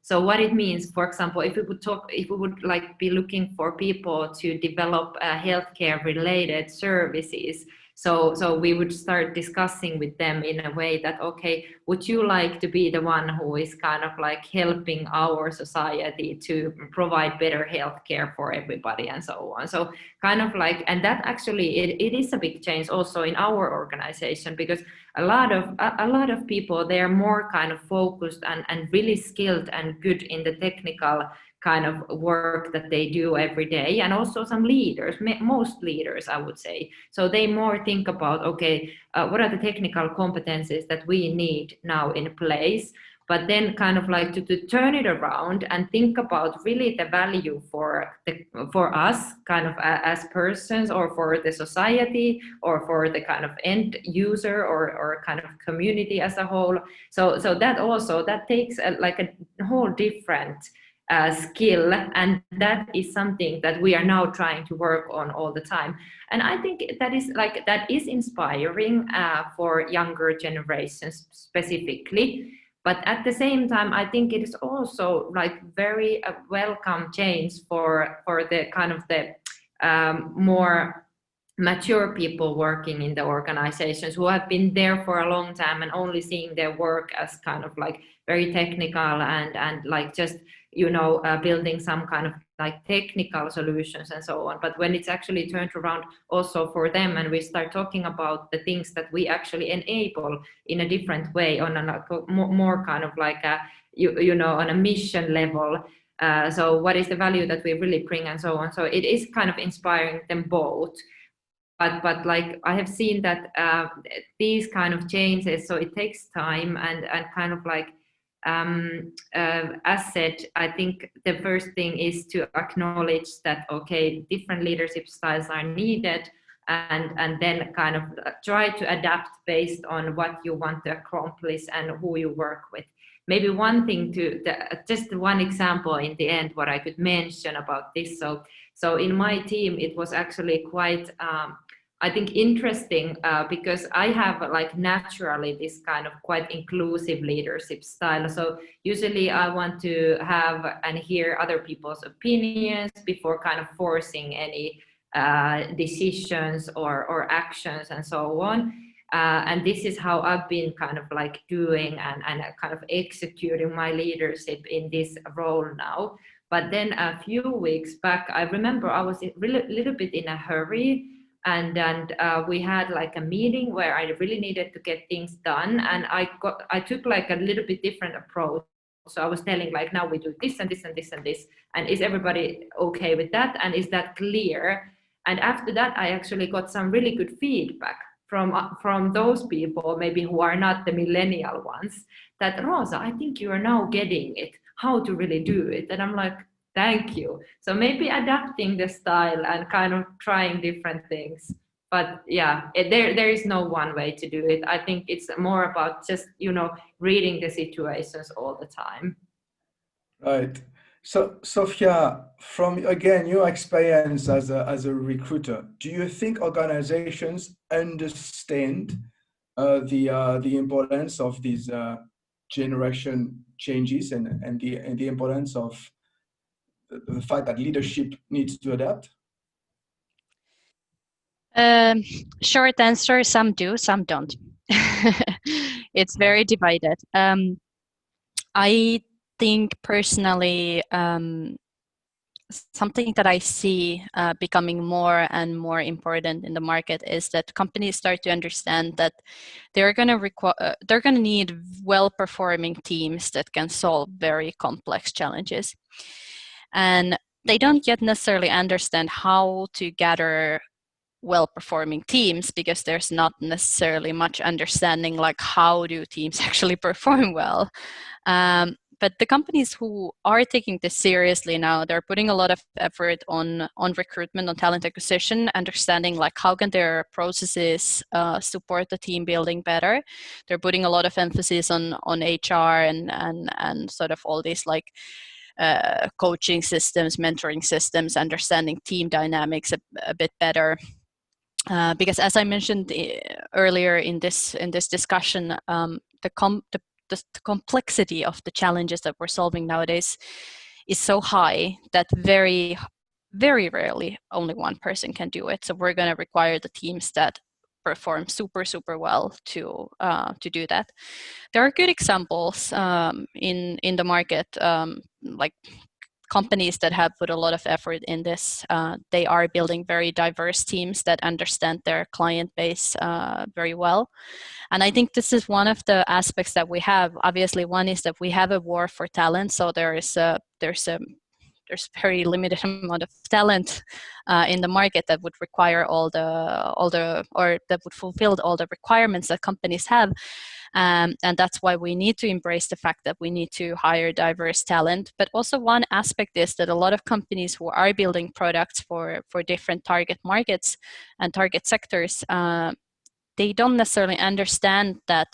So what it means, for example, if we would like be looking for people to develop healthcare related services, so we would start discussing with them in a way that, okay, would you like to be the one who is kind of like helping our society to provide better healthcare for everybody, and so on. So kind of like, and that actually it is a big change also in our organization, because a lot of people, they are more kind of focused and really skilled and good in the technical kind of work that they do every day, and also some leaders, most leaders, I would say. So they more think about, okay, what are the technical competencies that we need now in place, but then kind of like to turn it around and think about really the value for us kind of as persons, or for the society, or for the kind of end user, or kind of community as a whole. So that takes like a whole different skill, and that is something that we are now trying to work on all the time. And I think that is inspiring for younger generations specifically. But at the same time, I think it is also like very welcome change for the kind of the more mature people working in the organizations, who have been there for a long time and only seeing their work as kind of like very technical and like just, you know, building some kind of like technical solutions and so on, but when it's actually turned around also for them, and we start talking about the things that we actually enable in a different way, on a more kind of like a you know, on a mission level. So what is the value that we really bring and so on. So it is kind of inspiring them both. But like I have seen that these kind of changes, so it takes time, and kind of like as said, I think the first thing is to acknowledge that, okay, different leadership styles are needed, and then kind of try to adapt based on what you want to accomplish and who you work with. Maybe one thing just one example in the end, what I could mention about this. So in my team, it was actually quite, I think, interesting because I have like naturally this kind of quite inclusive leadership style. So usually I want to have and hear other people's opinions before kind of forcing any decisions or actions and so on. And this is how I've been kind of like doing and kind of executing my leadership in this role now. But then a few weeks back, I remember I was a little bit in a hurry, and we had like a meeting where I really needed to get things done, and I took like a little bit different approach. So I was telling like, now we do this and this and this and this, and is everybody okay with that, and is that clear? And after that, I actually got some really good feedback from those people, maybe who are not the millennial ones, that Roosa, I think you are now getting it, how to really do it. And I'm like, thank you. So maybe adapting the style and kind of trying different things. But yeah, there is no one way to do it. I think it's more about just, you know, reading the situations all the time. Right. So Sofia, from again your experience as a recruiter, do you think organizations understand the importance of these generation changes and the importance of the fact that leadership needs to adapt? Short answer: some do, some don't. It's very divided. I think personally, something that I see becoming more and more important in the market is that companies start to understand that they're going to need well-performing teams that can solve very complex challenges, and they don't yet necessarily understand how to gather well-performing teams, because there's not necessarily much understanding like how do teams actually perform well. But the companies who are taking this seriously now, they're putting a lot of effort on recruitment, on talent acquisition, understanding like how can their processes support the team building better. They're putting a lot of emphasis on HR and sort of all these like coaching systems, mentoring systems, understanding team dynamics a bit better. Because as I mentioned earlier in this discussion, the complexity of the challenges that we're solving nowadays is so high that very, very rarely only one person can do it. So we're going to require the teams that perform super, super well to do that. There are good examples in the market, like companies that have put a lot of effort in this. They are building very diverse teams that understand their client base very well. And I think this is one of the aspects that we have. Obviously, one is that we have a war for talent. So there's very limited amount of talent in the market that would require or that would fulfill all the requirements that companies have. And that's why we need to embrace the fact that we need to hire diverse talent. But also one aspect is that a lot of companies who are building products for different target markets and target sectors, they don't necessarily understand that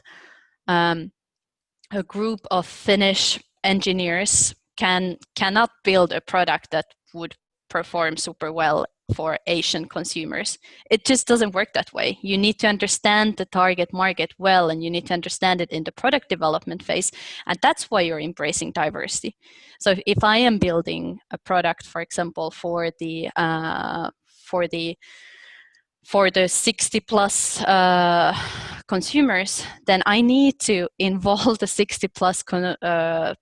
a group of Finnish engineers cannot build a product that would perform super well for Asian consumers. It just doesn't work that way. You need to understand the target market well, and you need to understand it in the product development phase, and that's why you're embracing diversity. So if I am building a product, for example, for the for the 60 plus consumers, then I need to involve the 60 plus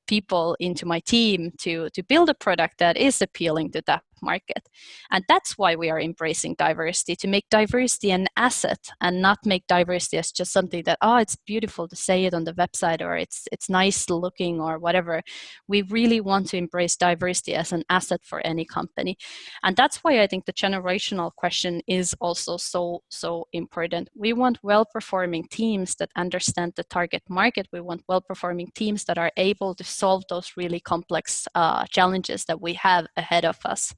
people into my team to build a product that is appealing to that market. And that's why we are embracing diversity, to make diversity an asset and not make diversity as just something that, oh, it's beautiful to say it on the website, or it's nice looking or whatever. We really want to embrace diversity as an asset for any company. And that's why I think the generational question is also so important. We want well-performing teams that understand the target market. We want well-performing teams that are able to solve those really complex challenges that we have ahead of us.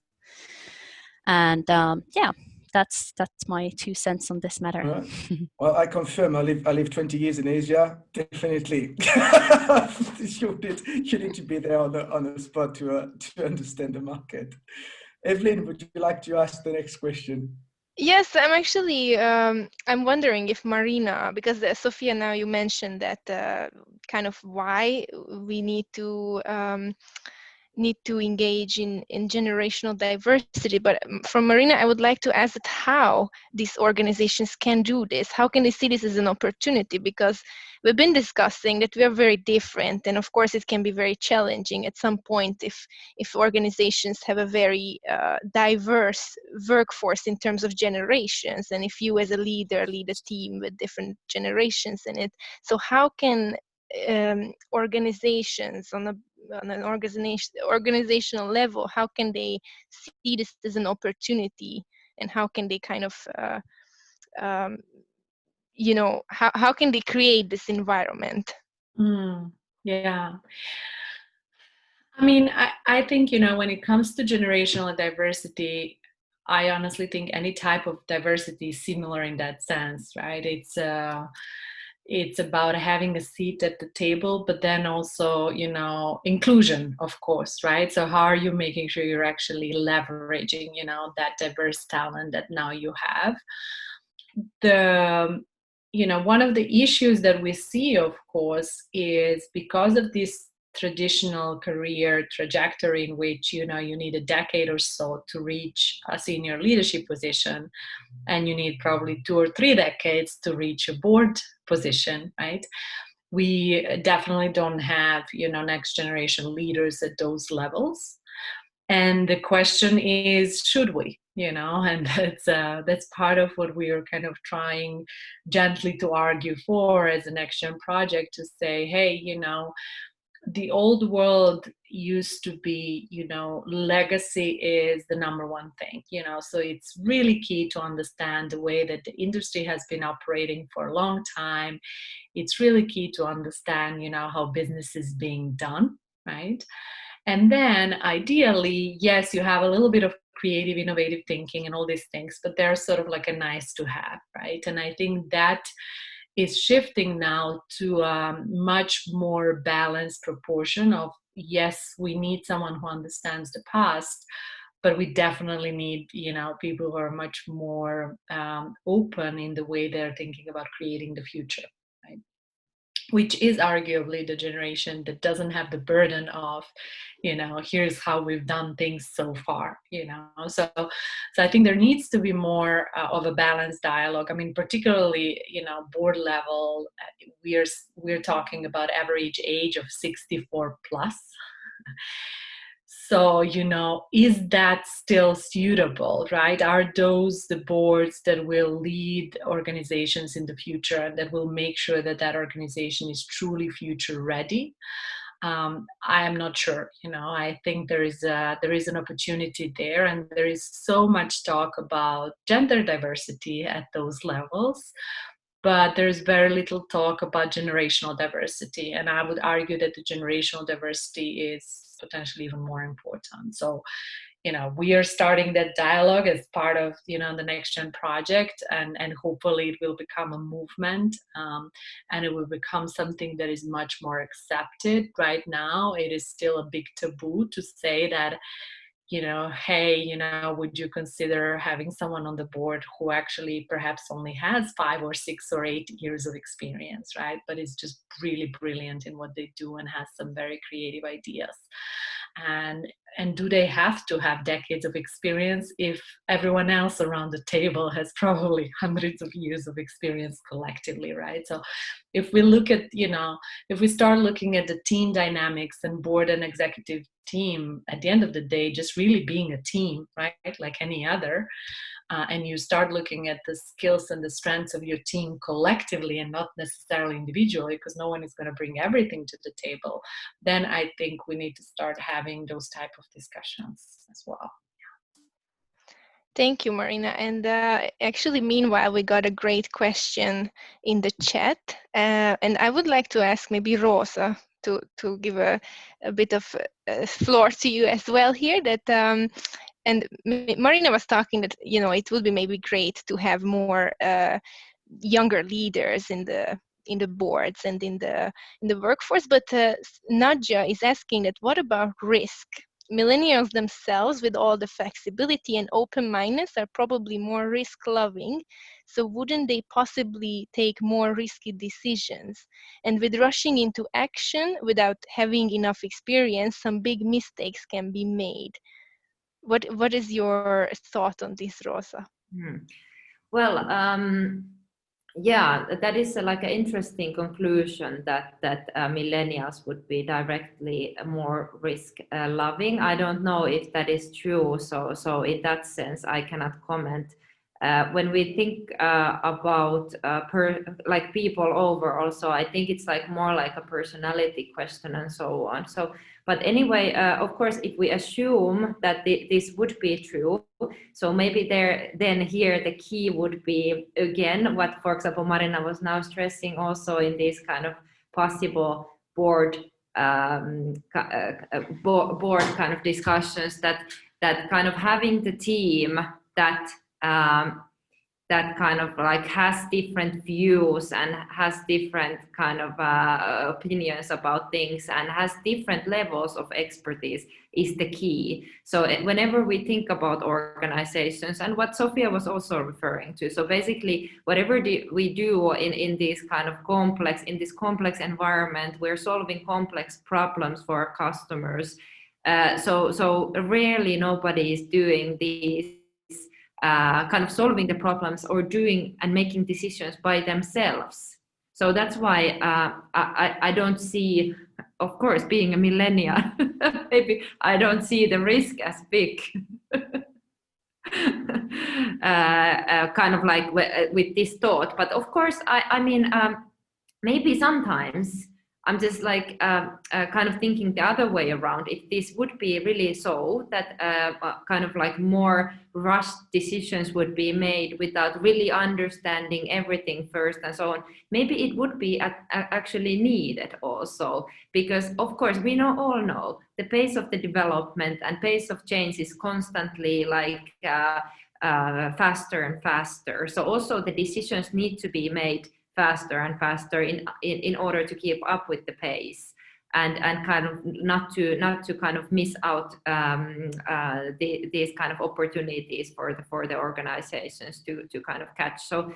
And yeah, that's my 2 cents on this matter. Right. Well, I confirm. I live 20 years in Asia. Definitely, you need to be there on the spot to understand the market. Evelyn, would you like to ask the next question? Yes, I'm actually I'm wondering if Marina, because Sofia, now you mentioned that kind of why we need to engage in generational diversity. But from Marina, I would like to ask that how these organizations can do this. How can they see this as an opportunity? Because we've been discussing that we are very different, and of course it can be very challenging at some point if organizations have a very diverse workforce in terms of generations, and if you as a leader lead a team with different generations in it. So how can organizations on an organizational level, how can they see this as an opportunity, and how can they kind of how can they create this environment? Yeah, I mean, I think, when it comes to generational diversity, I honestly think any type of diversity is similar in that sense, right? It's about having a seat at the table, but then also, inclusion, of course, right? So how are you making sure you're actually leveraging, that diverse talent that now you have? One of the issues that we see, of course, is because of this traditional career trajectory in which, you need a decade or so to reach a senior leadership position, and you need probably 2 or 3 decades to reach a board position, right? We definitely don't have, next generation leaders at those levels. And the question is, should we? And that's part of what we are kind of trying gently to argue for as a NextGen project, to say, hey, the old world used to be, legacy is the number one thing, so it's really key to understand the way that the industry has been operating for a long time. It's really key to understand, how business is being done, right? And then ideally, yes, you have a little bit of creative, innovative thinking and all these things, but they're sort of like a nice to have, right? And I think that is shifting now to a much more balanced proportion of, yes, we need someone who understands the past, but we definitely need, people who are much more open in the way they're thinking about creating the future, right? Which is arguably the generation that doesn't have the burden of, here's how we've done things so far, So I think there needs to be more of a balanced dialogue. I mean, particularly, board level, we're talking about average age of 64 plus. So, is that still suitable, right? Are those the boards that will lead organizations in the future and that will make sure that that organization is truly future ready? I am not sure. I think there is an opportunity there, and there is so much talk about gender diversity at those levels, but there's very little talk about generational diversity. And I would argue that the generational diversity is potentially even more important. So, we are starting that dialogue as part of, the NextGen project, and hopefully it will become a movement, and it will become something that is much more accepted. Right now, it is still a big taboo to say that, hey, would you consider having someone on the board who actually perhaps only has 5 or 6 or 8 years of experience, right? But is just really brilliant in what they do and has some very creative ideas. and do they have to have decades of experience if everyone else around the table has probably hundreds of years of experience collectively, right? So if we look at, if we start looking at the team dynamics and board and executive team, at the end of the day, just really being a team, right? Like any other, and you start looking at the skills and the strengths of your team collectively and not necessarily individually, because no one is going to bring everything to the table, then I think we need to start having those type of discussions as well. Thank you, Marina. And actually, meanwhile, we got a great question in the chat. And I would like to ask maybe Roosa to give a bit of floor to you as well here. That and Marina was talking that, it would be maybe great to have more younger leaders in the boards and in the workforce. But Nadja is asking that, what about risk? Millennials themselves, with all the flexibility and open-mindedness, are probably more risk-loving. So wouldn't they possibly take more risky decisions? And with rushing into action without having enough experience, some big mistakes can be made. What is your thought on this, Roosa? Well, yeah, that is like an interesting conclusion that millennials would be directly more risk loving. I don't know if that is true. So in that sense, I cannot comment. When we think about like people overall, so I think it's like more like a personality question and so on. So, but anyway, of course, if we assume that this would be true, so maybe then here the key would be, again, what, for example, Marina was now stressing also in these kind of possible board board kind of discussions, that kind of having the team that kind of like has different views and has different kind of opinions about things and has different levels of expertise is the key. So whenever we think about organizations, and what Sofia was also referring to, so basically whatever we do in this kind of complex environment, we're solving complex problems for our customers. So rarely nobody is doing these kind of solving the problems or doing and making decisions by themselves. So that's why I don't see, of course, being a millennial, maybe I don't see the risk as big. Kind of like with this thought. But of course, I mean, maybe sometimes I'm just like kind of thinking the other way around. If this would be really so that kind of like more rushed decisions would be made without really understanding everything first and so on, maybe it would be actually needed also, because of course we all know the pace of the development and pace of change is constantly like faster and faster. So also the decisions need to be made faster and faster in order to keep up with the pace and kind of not to kind of miss out these kind of opportunities for the organizations to kind of catch. So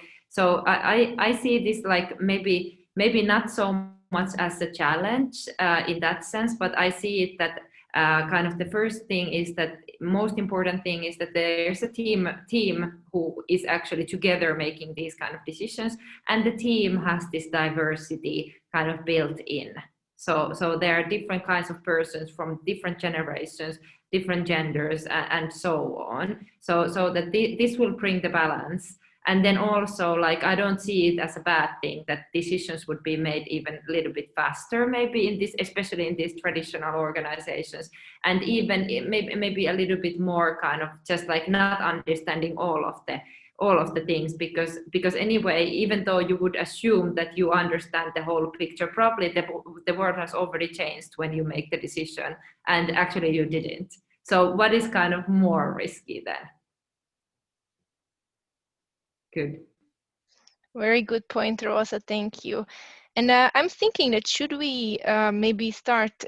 I see this like maybe not so much as a challenge in that sense, but I see it that kind of the first thing is that most important thing is that there's a team who is actually together making these kind of decisions, and the team has this diversity kind of built in. So there are different kinds of persons from different generations, different genders, and so on. So that this will bring the balance. And then also, like, I don't see it as a bad thing that decisions would be made even a little bit faster, maybe in this, especially in these traditional organizations, and even maybe a little bit more kind of just like not understanding all of the things, because anyway, even though you would assume that you understand the whole picture, probably the world has already changed when you make the decision, and actually you didn't. So what is kind of more risky then? Good. Very good point, Roosa. Thank you. And I'm thinking that should we maybe start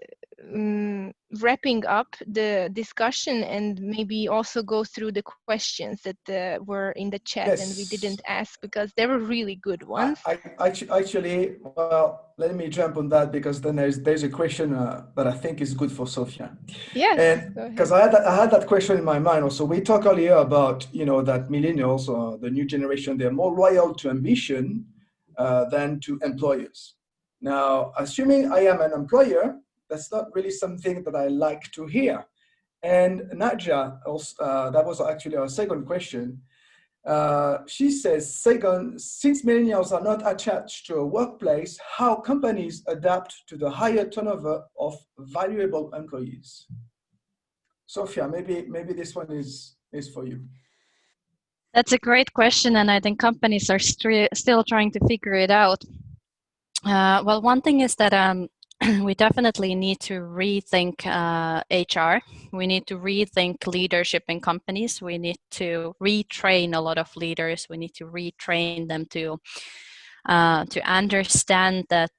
wrapping up the discussion and maybe also go through the questions that were in the chat and we didn't ask because they were really good ones. Actually, well, let me jump on that because then there's a question that I think is good for Sofia. Yes, because I had that question in my mind also. We talked earlier about, you know, that millennials or the new generation, they're more loyal to ambition than to employers. Now, assuming I am an employer, that's not really something that I like to hear. And Nadja, also, that was actually our second question. She says, second, since millennials are not attached to a workplace, how companies adapt to the higher turnover of valuable employees? Sofia, maybe this one is for you. That's a great question, and I think companies are still trying to figure it out. Well, one thing is that we definitely need to rethink HR. We need to rethink leadership in companies. We need to retrain a lot of leaders. We need to retrain them to understand that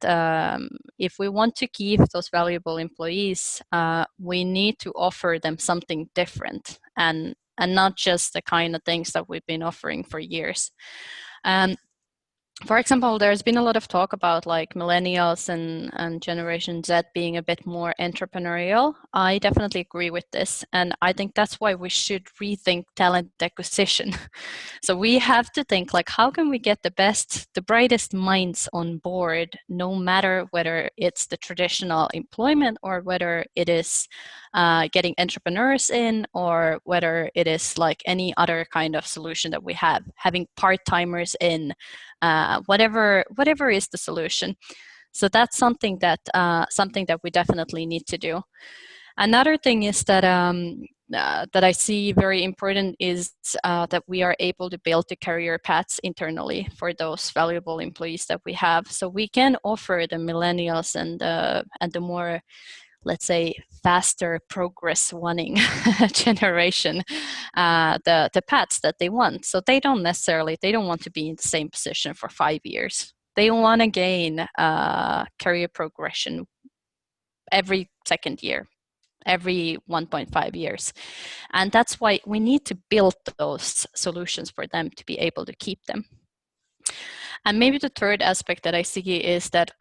if we want to keep those valuable employees, we need to offer them something different and not just the kind of things that we've been offering for years. For example, there's been a lot of talk about like millennials and Generation Z being a bit more entrepreneurial. I definitely agree with this. And I think that's why we should rethink talent acquisition. So we have to think like, how can we get the brightest minds on board, no matter whether it's the traditional employment or whether it is getting entrepreneurs in or whether it is like any other kind of solution that we have, having part-timers in, whatever is the solution. So that's something that we definitely need to do. Another thing is that that I see very important is that we are able to build the career paths internally for those valuable employees that we have. So we can offer the millennials and the more, let's say, faster progress wanting generation the paths that they want. So they don't want to be in the same position for 5 years. They want to gain career progression every second year, every 1.5 years. And that's why we need to build those solutions for them to be able to keep them. And maybe the third aspect that I see is that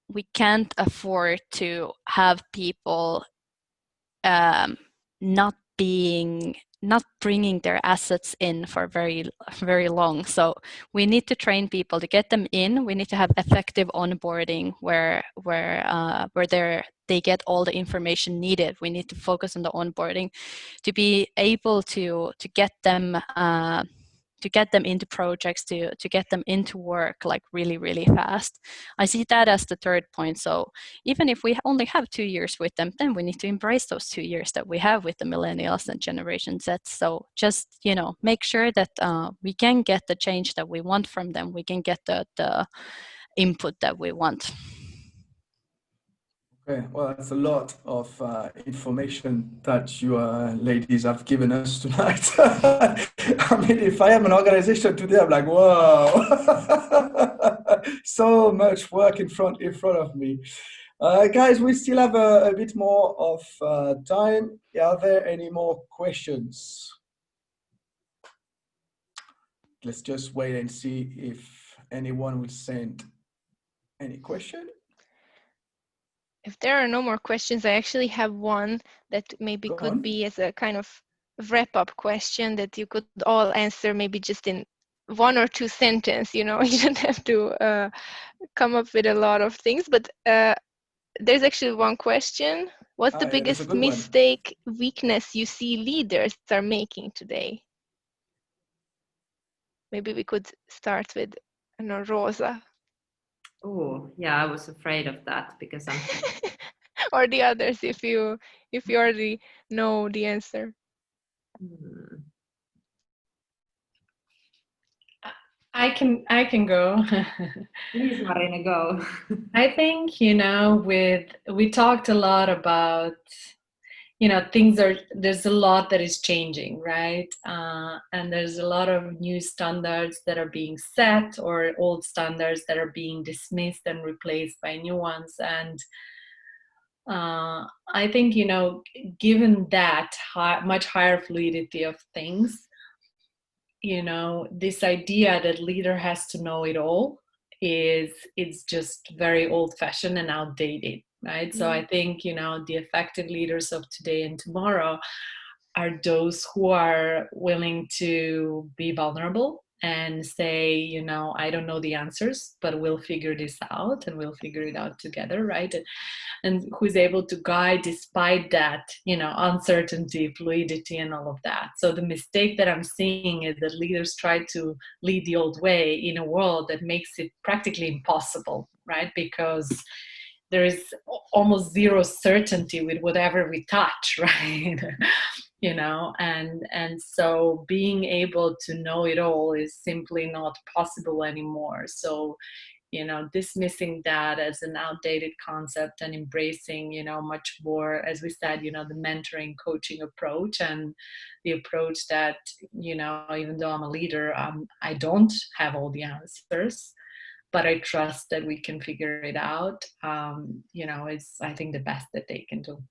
we can't afford to have people not bringing their assets in for very, very long. So we need to train people to get them in. We need to have effective onboarding where they get all the information needed. We need to focus on the onboarding to be able to get them into projects, to get them into work like really, really fast. I see that as the third point. So even if we only have 2 years with them, then we need to embrace those 2 years that we have with the millennials and Generation Z. So just, make sure that we can get the change that we want from them. We can get the input that we want. Okay, well, that's a lot of information that you ladies have given us tonight. I mean, if I am an organization today, I'm like, whoa, so much work in front of me. Guys, we still have a bit more of time. Are there any more questions? Let's just wait and see if anyone will send any question. If there are no more questions, I actually have one that maybe could be as a kind of wrap-up question that you could all answer maybe just in 1 or 2 sentences, you don't have to come up with a lot of things, but there's actually one question. What's the biggest mistake, weakness you see leaders are making today? Maybe we could start with, Roosa. Oh, yeah, I was afraid of that because I'm or the others if you already know the answer. I can go. Please, Marina, go. I think, we talked a lot about, there's a lot that is changing, right? And there's a lot of new standards that are being set or old standards that are being dismissed and replaced by new ones. And I think, given that much higher fluidity of things, this idea that leader has to know it all it's just very old-fashioned and outdated, right? So I think, the effective leaders of today and tomorrow are those who are willing to be vulnerable and say, I don't know the answers, but we'll figure this out and we'll figure it out together, right? And who's able to guide despite that, uncertainty, fluidity, and all of that. So the mistake that I'm seeing is that leaders try to lead the old way in a world that makes it practically impossible, right? Because there is almost zero certainty with whatever we touch, right? And so being able to know it all is simply not possible anymore. So dismissing that as an outdated concept and embracing much more, as we said, the mentoring coaching approach, and the approach that even though I'm a leader, I don't have all the answers, but I trust that we can figure it out. Is, I think, the best that they can do.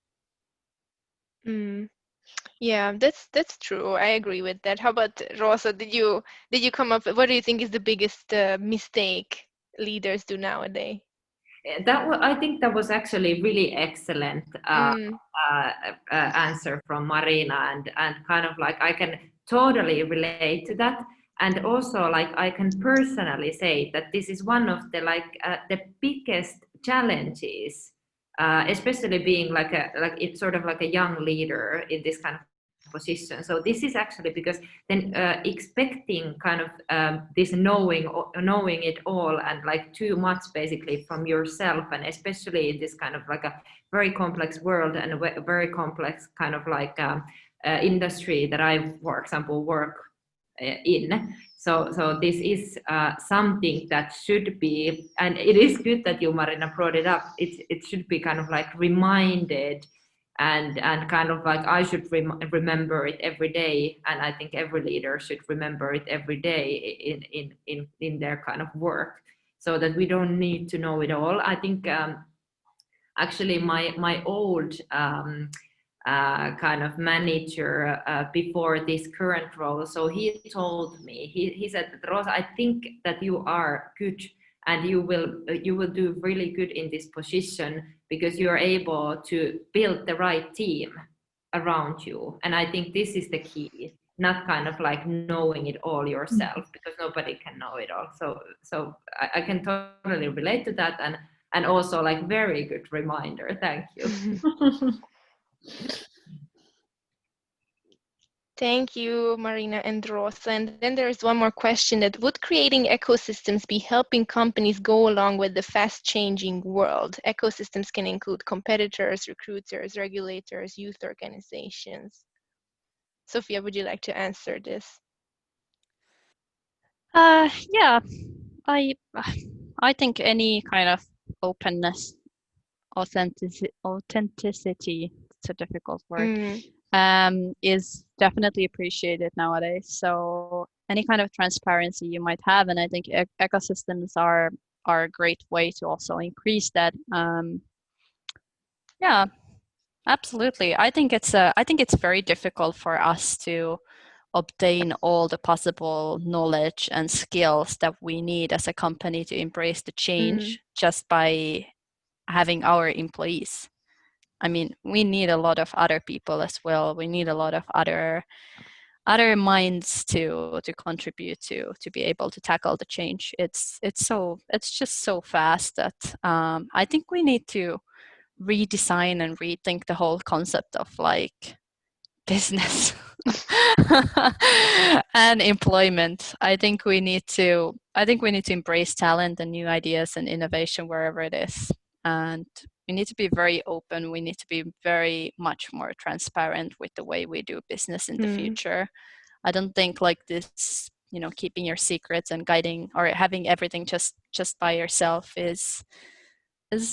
Yeah, that's true. I agree with that. How about Roosa? Did you come up? What do you think is the biggest mistake leaders do nowadays? I think that was actually really excellent answer from Marina, and kind of like I can totally relate to that. And also, like, I can personally say that this is one of the the biggest challenges, especially being it's sort of like a young leader in this kind of position. So this is actually because then expecting kind of this knowing it all and like too much basically from yourself, and especially in this kind of like a very complex world and a very complex kind of like industry that I, for example, work in. So this is something that should be, and it is good that you, Marina, brought it up. It should be kind of like reminded, and kind of like I should remember it every day, and I think every leader should remember it every day in their kind of work, so that we don't need to know it all. I think actually my old kind of manager before this current role, so he told me, he said, Roosa, I think that you are good and you will do really good in this position because you are able to build the right team around you. And I think this is the key, not kind of like knowing it all yourself, because nobody can know it all. So I can totally relate to that, and also like very good reminder. Thank you. Thank you, Marina and Roosa. And then there is one more question: that would creating ecosystems be helping companies go along with the fast-changing world? Ecosystems can include competitors, recruiters, regulators, youth organizations. Sofia, would you like to answer this? Yeah, I think any kind of openness, authenticity, it's a difficult word, is definitely appreciated nowadays. So any kind of transparency you might have, and I think ecosystems are a great way to also increase that. Yeah, absolutely. I think it's very difficult for us to obtain all the possible knowledge and skills that we need as a company to embrace the change just by having our employees. I mean, we need a lot of other people as well. We need a lot of other minds to contribute to be able to tackle the change. It's just so fast that I think we need to redesign and rethink the whole concept of like business and employment. I think we need to embrace talent and new ideas and innovation wherever it is, and we need to be very open. We need to be very much more transparent with the way we do business in the future. I don't think like this, keeping your secrets and guiding or having everything just by yourself is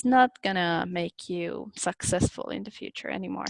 not gonna make you successful in the future anymore.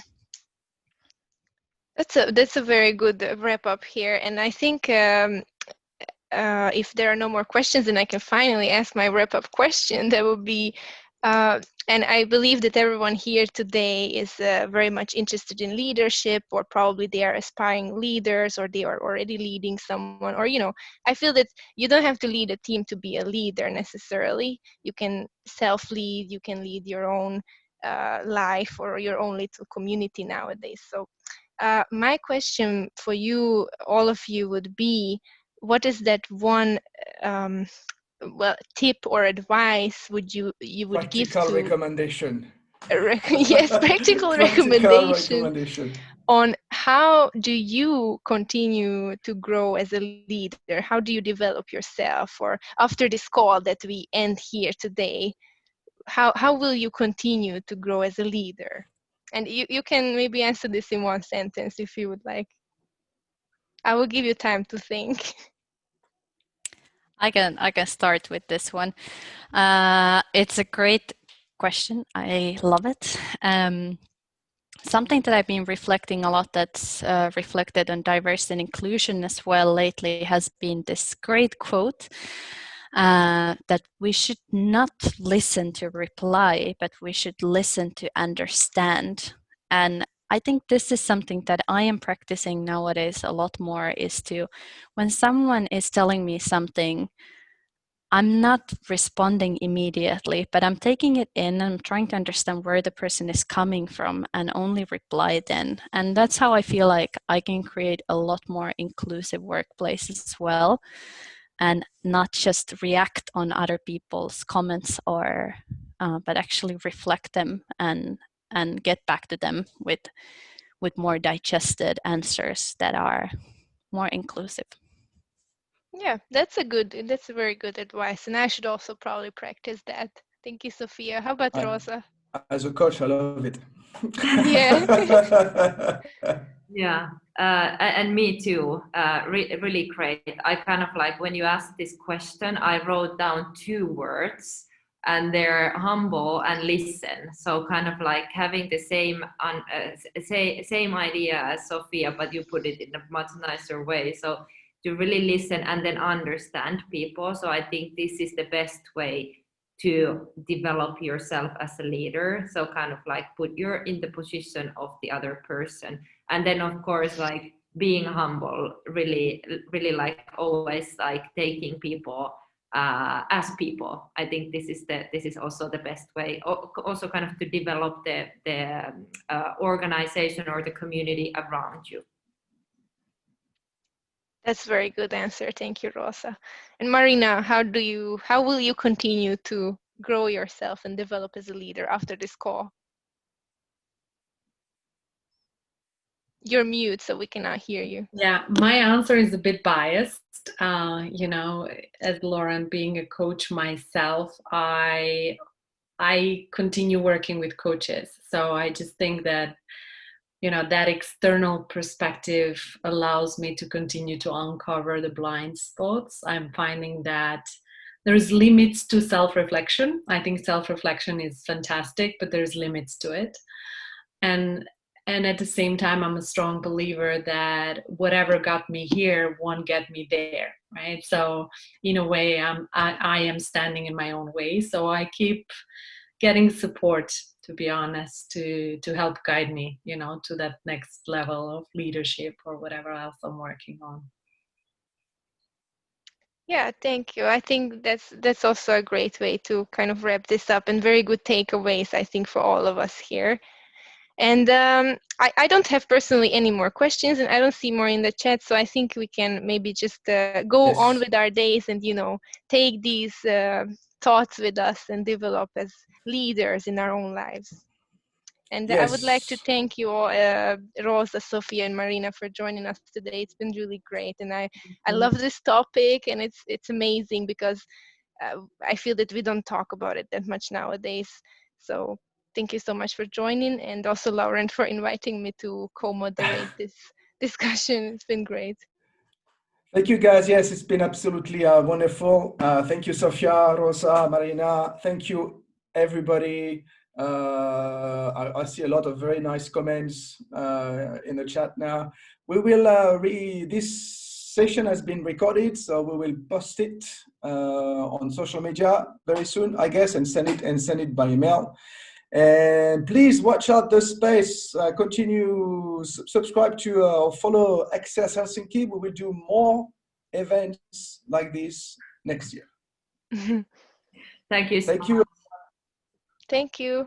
That's a very good wrap up here, and I think if there are no more questions, then I can finally ask my wrap up question. That would be, And I believe that everyone here today is very much interested in leadership, or probably they are aspiring leaders, or they are already leading someone, or, you know, I feel that you don't have to lead a team to be a leader necessarily. You can self-lead, you can lead your own life or your own little community nowadays. So my question for you, all of you, would be, what is that one well, tip or advice would you would give Practical to recommendation. yes, practical Practical recommendation recommendation on how do you continue to grow as a leader? How do you develop yourself? Or after this call that we end here today, how will you continue to grow as a leader? And you can maybe answer this in one sentence if you would like. I will give you time to think. I can start with this one. It's a great question. I love it. Something that I've been reflecting a lot, that's reflected on diversity and inclusion as well lately, has been this great quote that we should not listen to reply, but we should listen to understand. And I think this is something that I am practicing nowadays a lot more, is to, when someone is telling me something, I'm not responding immediately, but I'm taking it in and I'm trying to understand where the person is coming from and only reply then. And that's how I feel like I can create a lot more inclusive workplaces as well, and not just react on other people's comments, or but actually reflect them and get back to them with more digested answers that are more inclusive. Yeah, that's a very good advice, and I should also probably practice that. Thank you, Sofia. How about Roosa? As a coach, I love it. Yeah. Yeah, and me too. Really great. I kind of like, when you asked this question, I wrote down 2 words, and they're humble and listen. So kind of like having the same idea as Sofia, but you put it in a much nicer way. So to really listen and then understand people. So I think this is the best way to develop yourself as a leader. So kind of like put you're in the position of the other person. And then of course, like being humble, really like always like taking people as people. I think this is also the best way. Also kind of to develop the organization or the community around you. That's a very good answer. Thank you, Roosa. And Marina, how will you continue to grow yourself and develop as a leader after this call? You're mute, so we cannot hear you. Yeah, my answer is a bit biased. You know, as Lauren, being a coach myself, I continue working with coaches. So I just think that, you know, that external perspective allows me to continue to uncover the blind spots. I'm finding that there's limits to self-reflection. I think self-reflection is fantastic, but there's limits to it. And at the same time, I'm a strong believer that whatever got me here won't get me there, right? So in a way, I am standing in my own way. So I keep getting support, to be honest, to help guide me, you know, to that next level of leadership or whatever else I'm working on. Yeah, thank you. I think that's also a great way to kind of wrap this up, and very good takeaways, I think, for all of us here. And I don't have personally any more questions, and I don't see more in the chat, so I think we can maybe just go on with our days and, you know, take these thoughts with us and develop as leaders in our own lives. And I would like to thank you all, Roosa, Sofia, and Marina, for joining us today. It's been really great, and I love this topic, and it's amazing because I feel that we don't talk about it that much nowadays. So thank you so much for joining, and also Lauren for inviting me to co-moderate this discussion. It's been great. Thank you, guys. Yes, it's been absolutely wonderful. Thank you, Sofia, Roosa, Marina. Thank you, everybody. I see a lot of very nice comments in the chat now. We will this session has been recorded, so we will post it on social media very soon, I guess, and send it by email. And please watch out the space. Continue subscribe to or follow XES Helsinki. We will do more events like this next year. Thank you. Thank you. Thank you.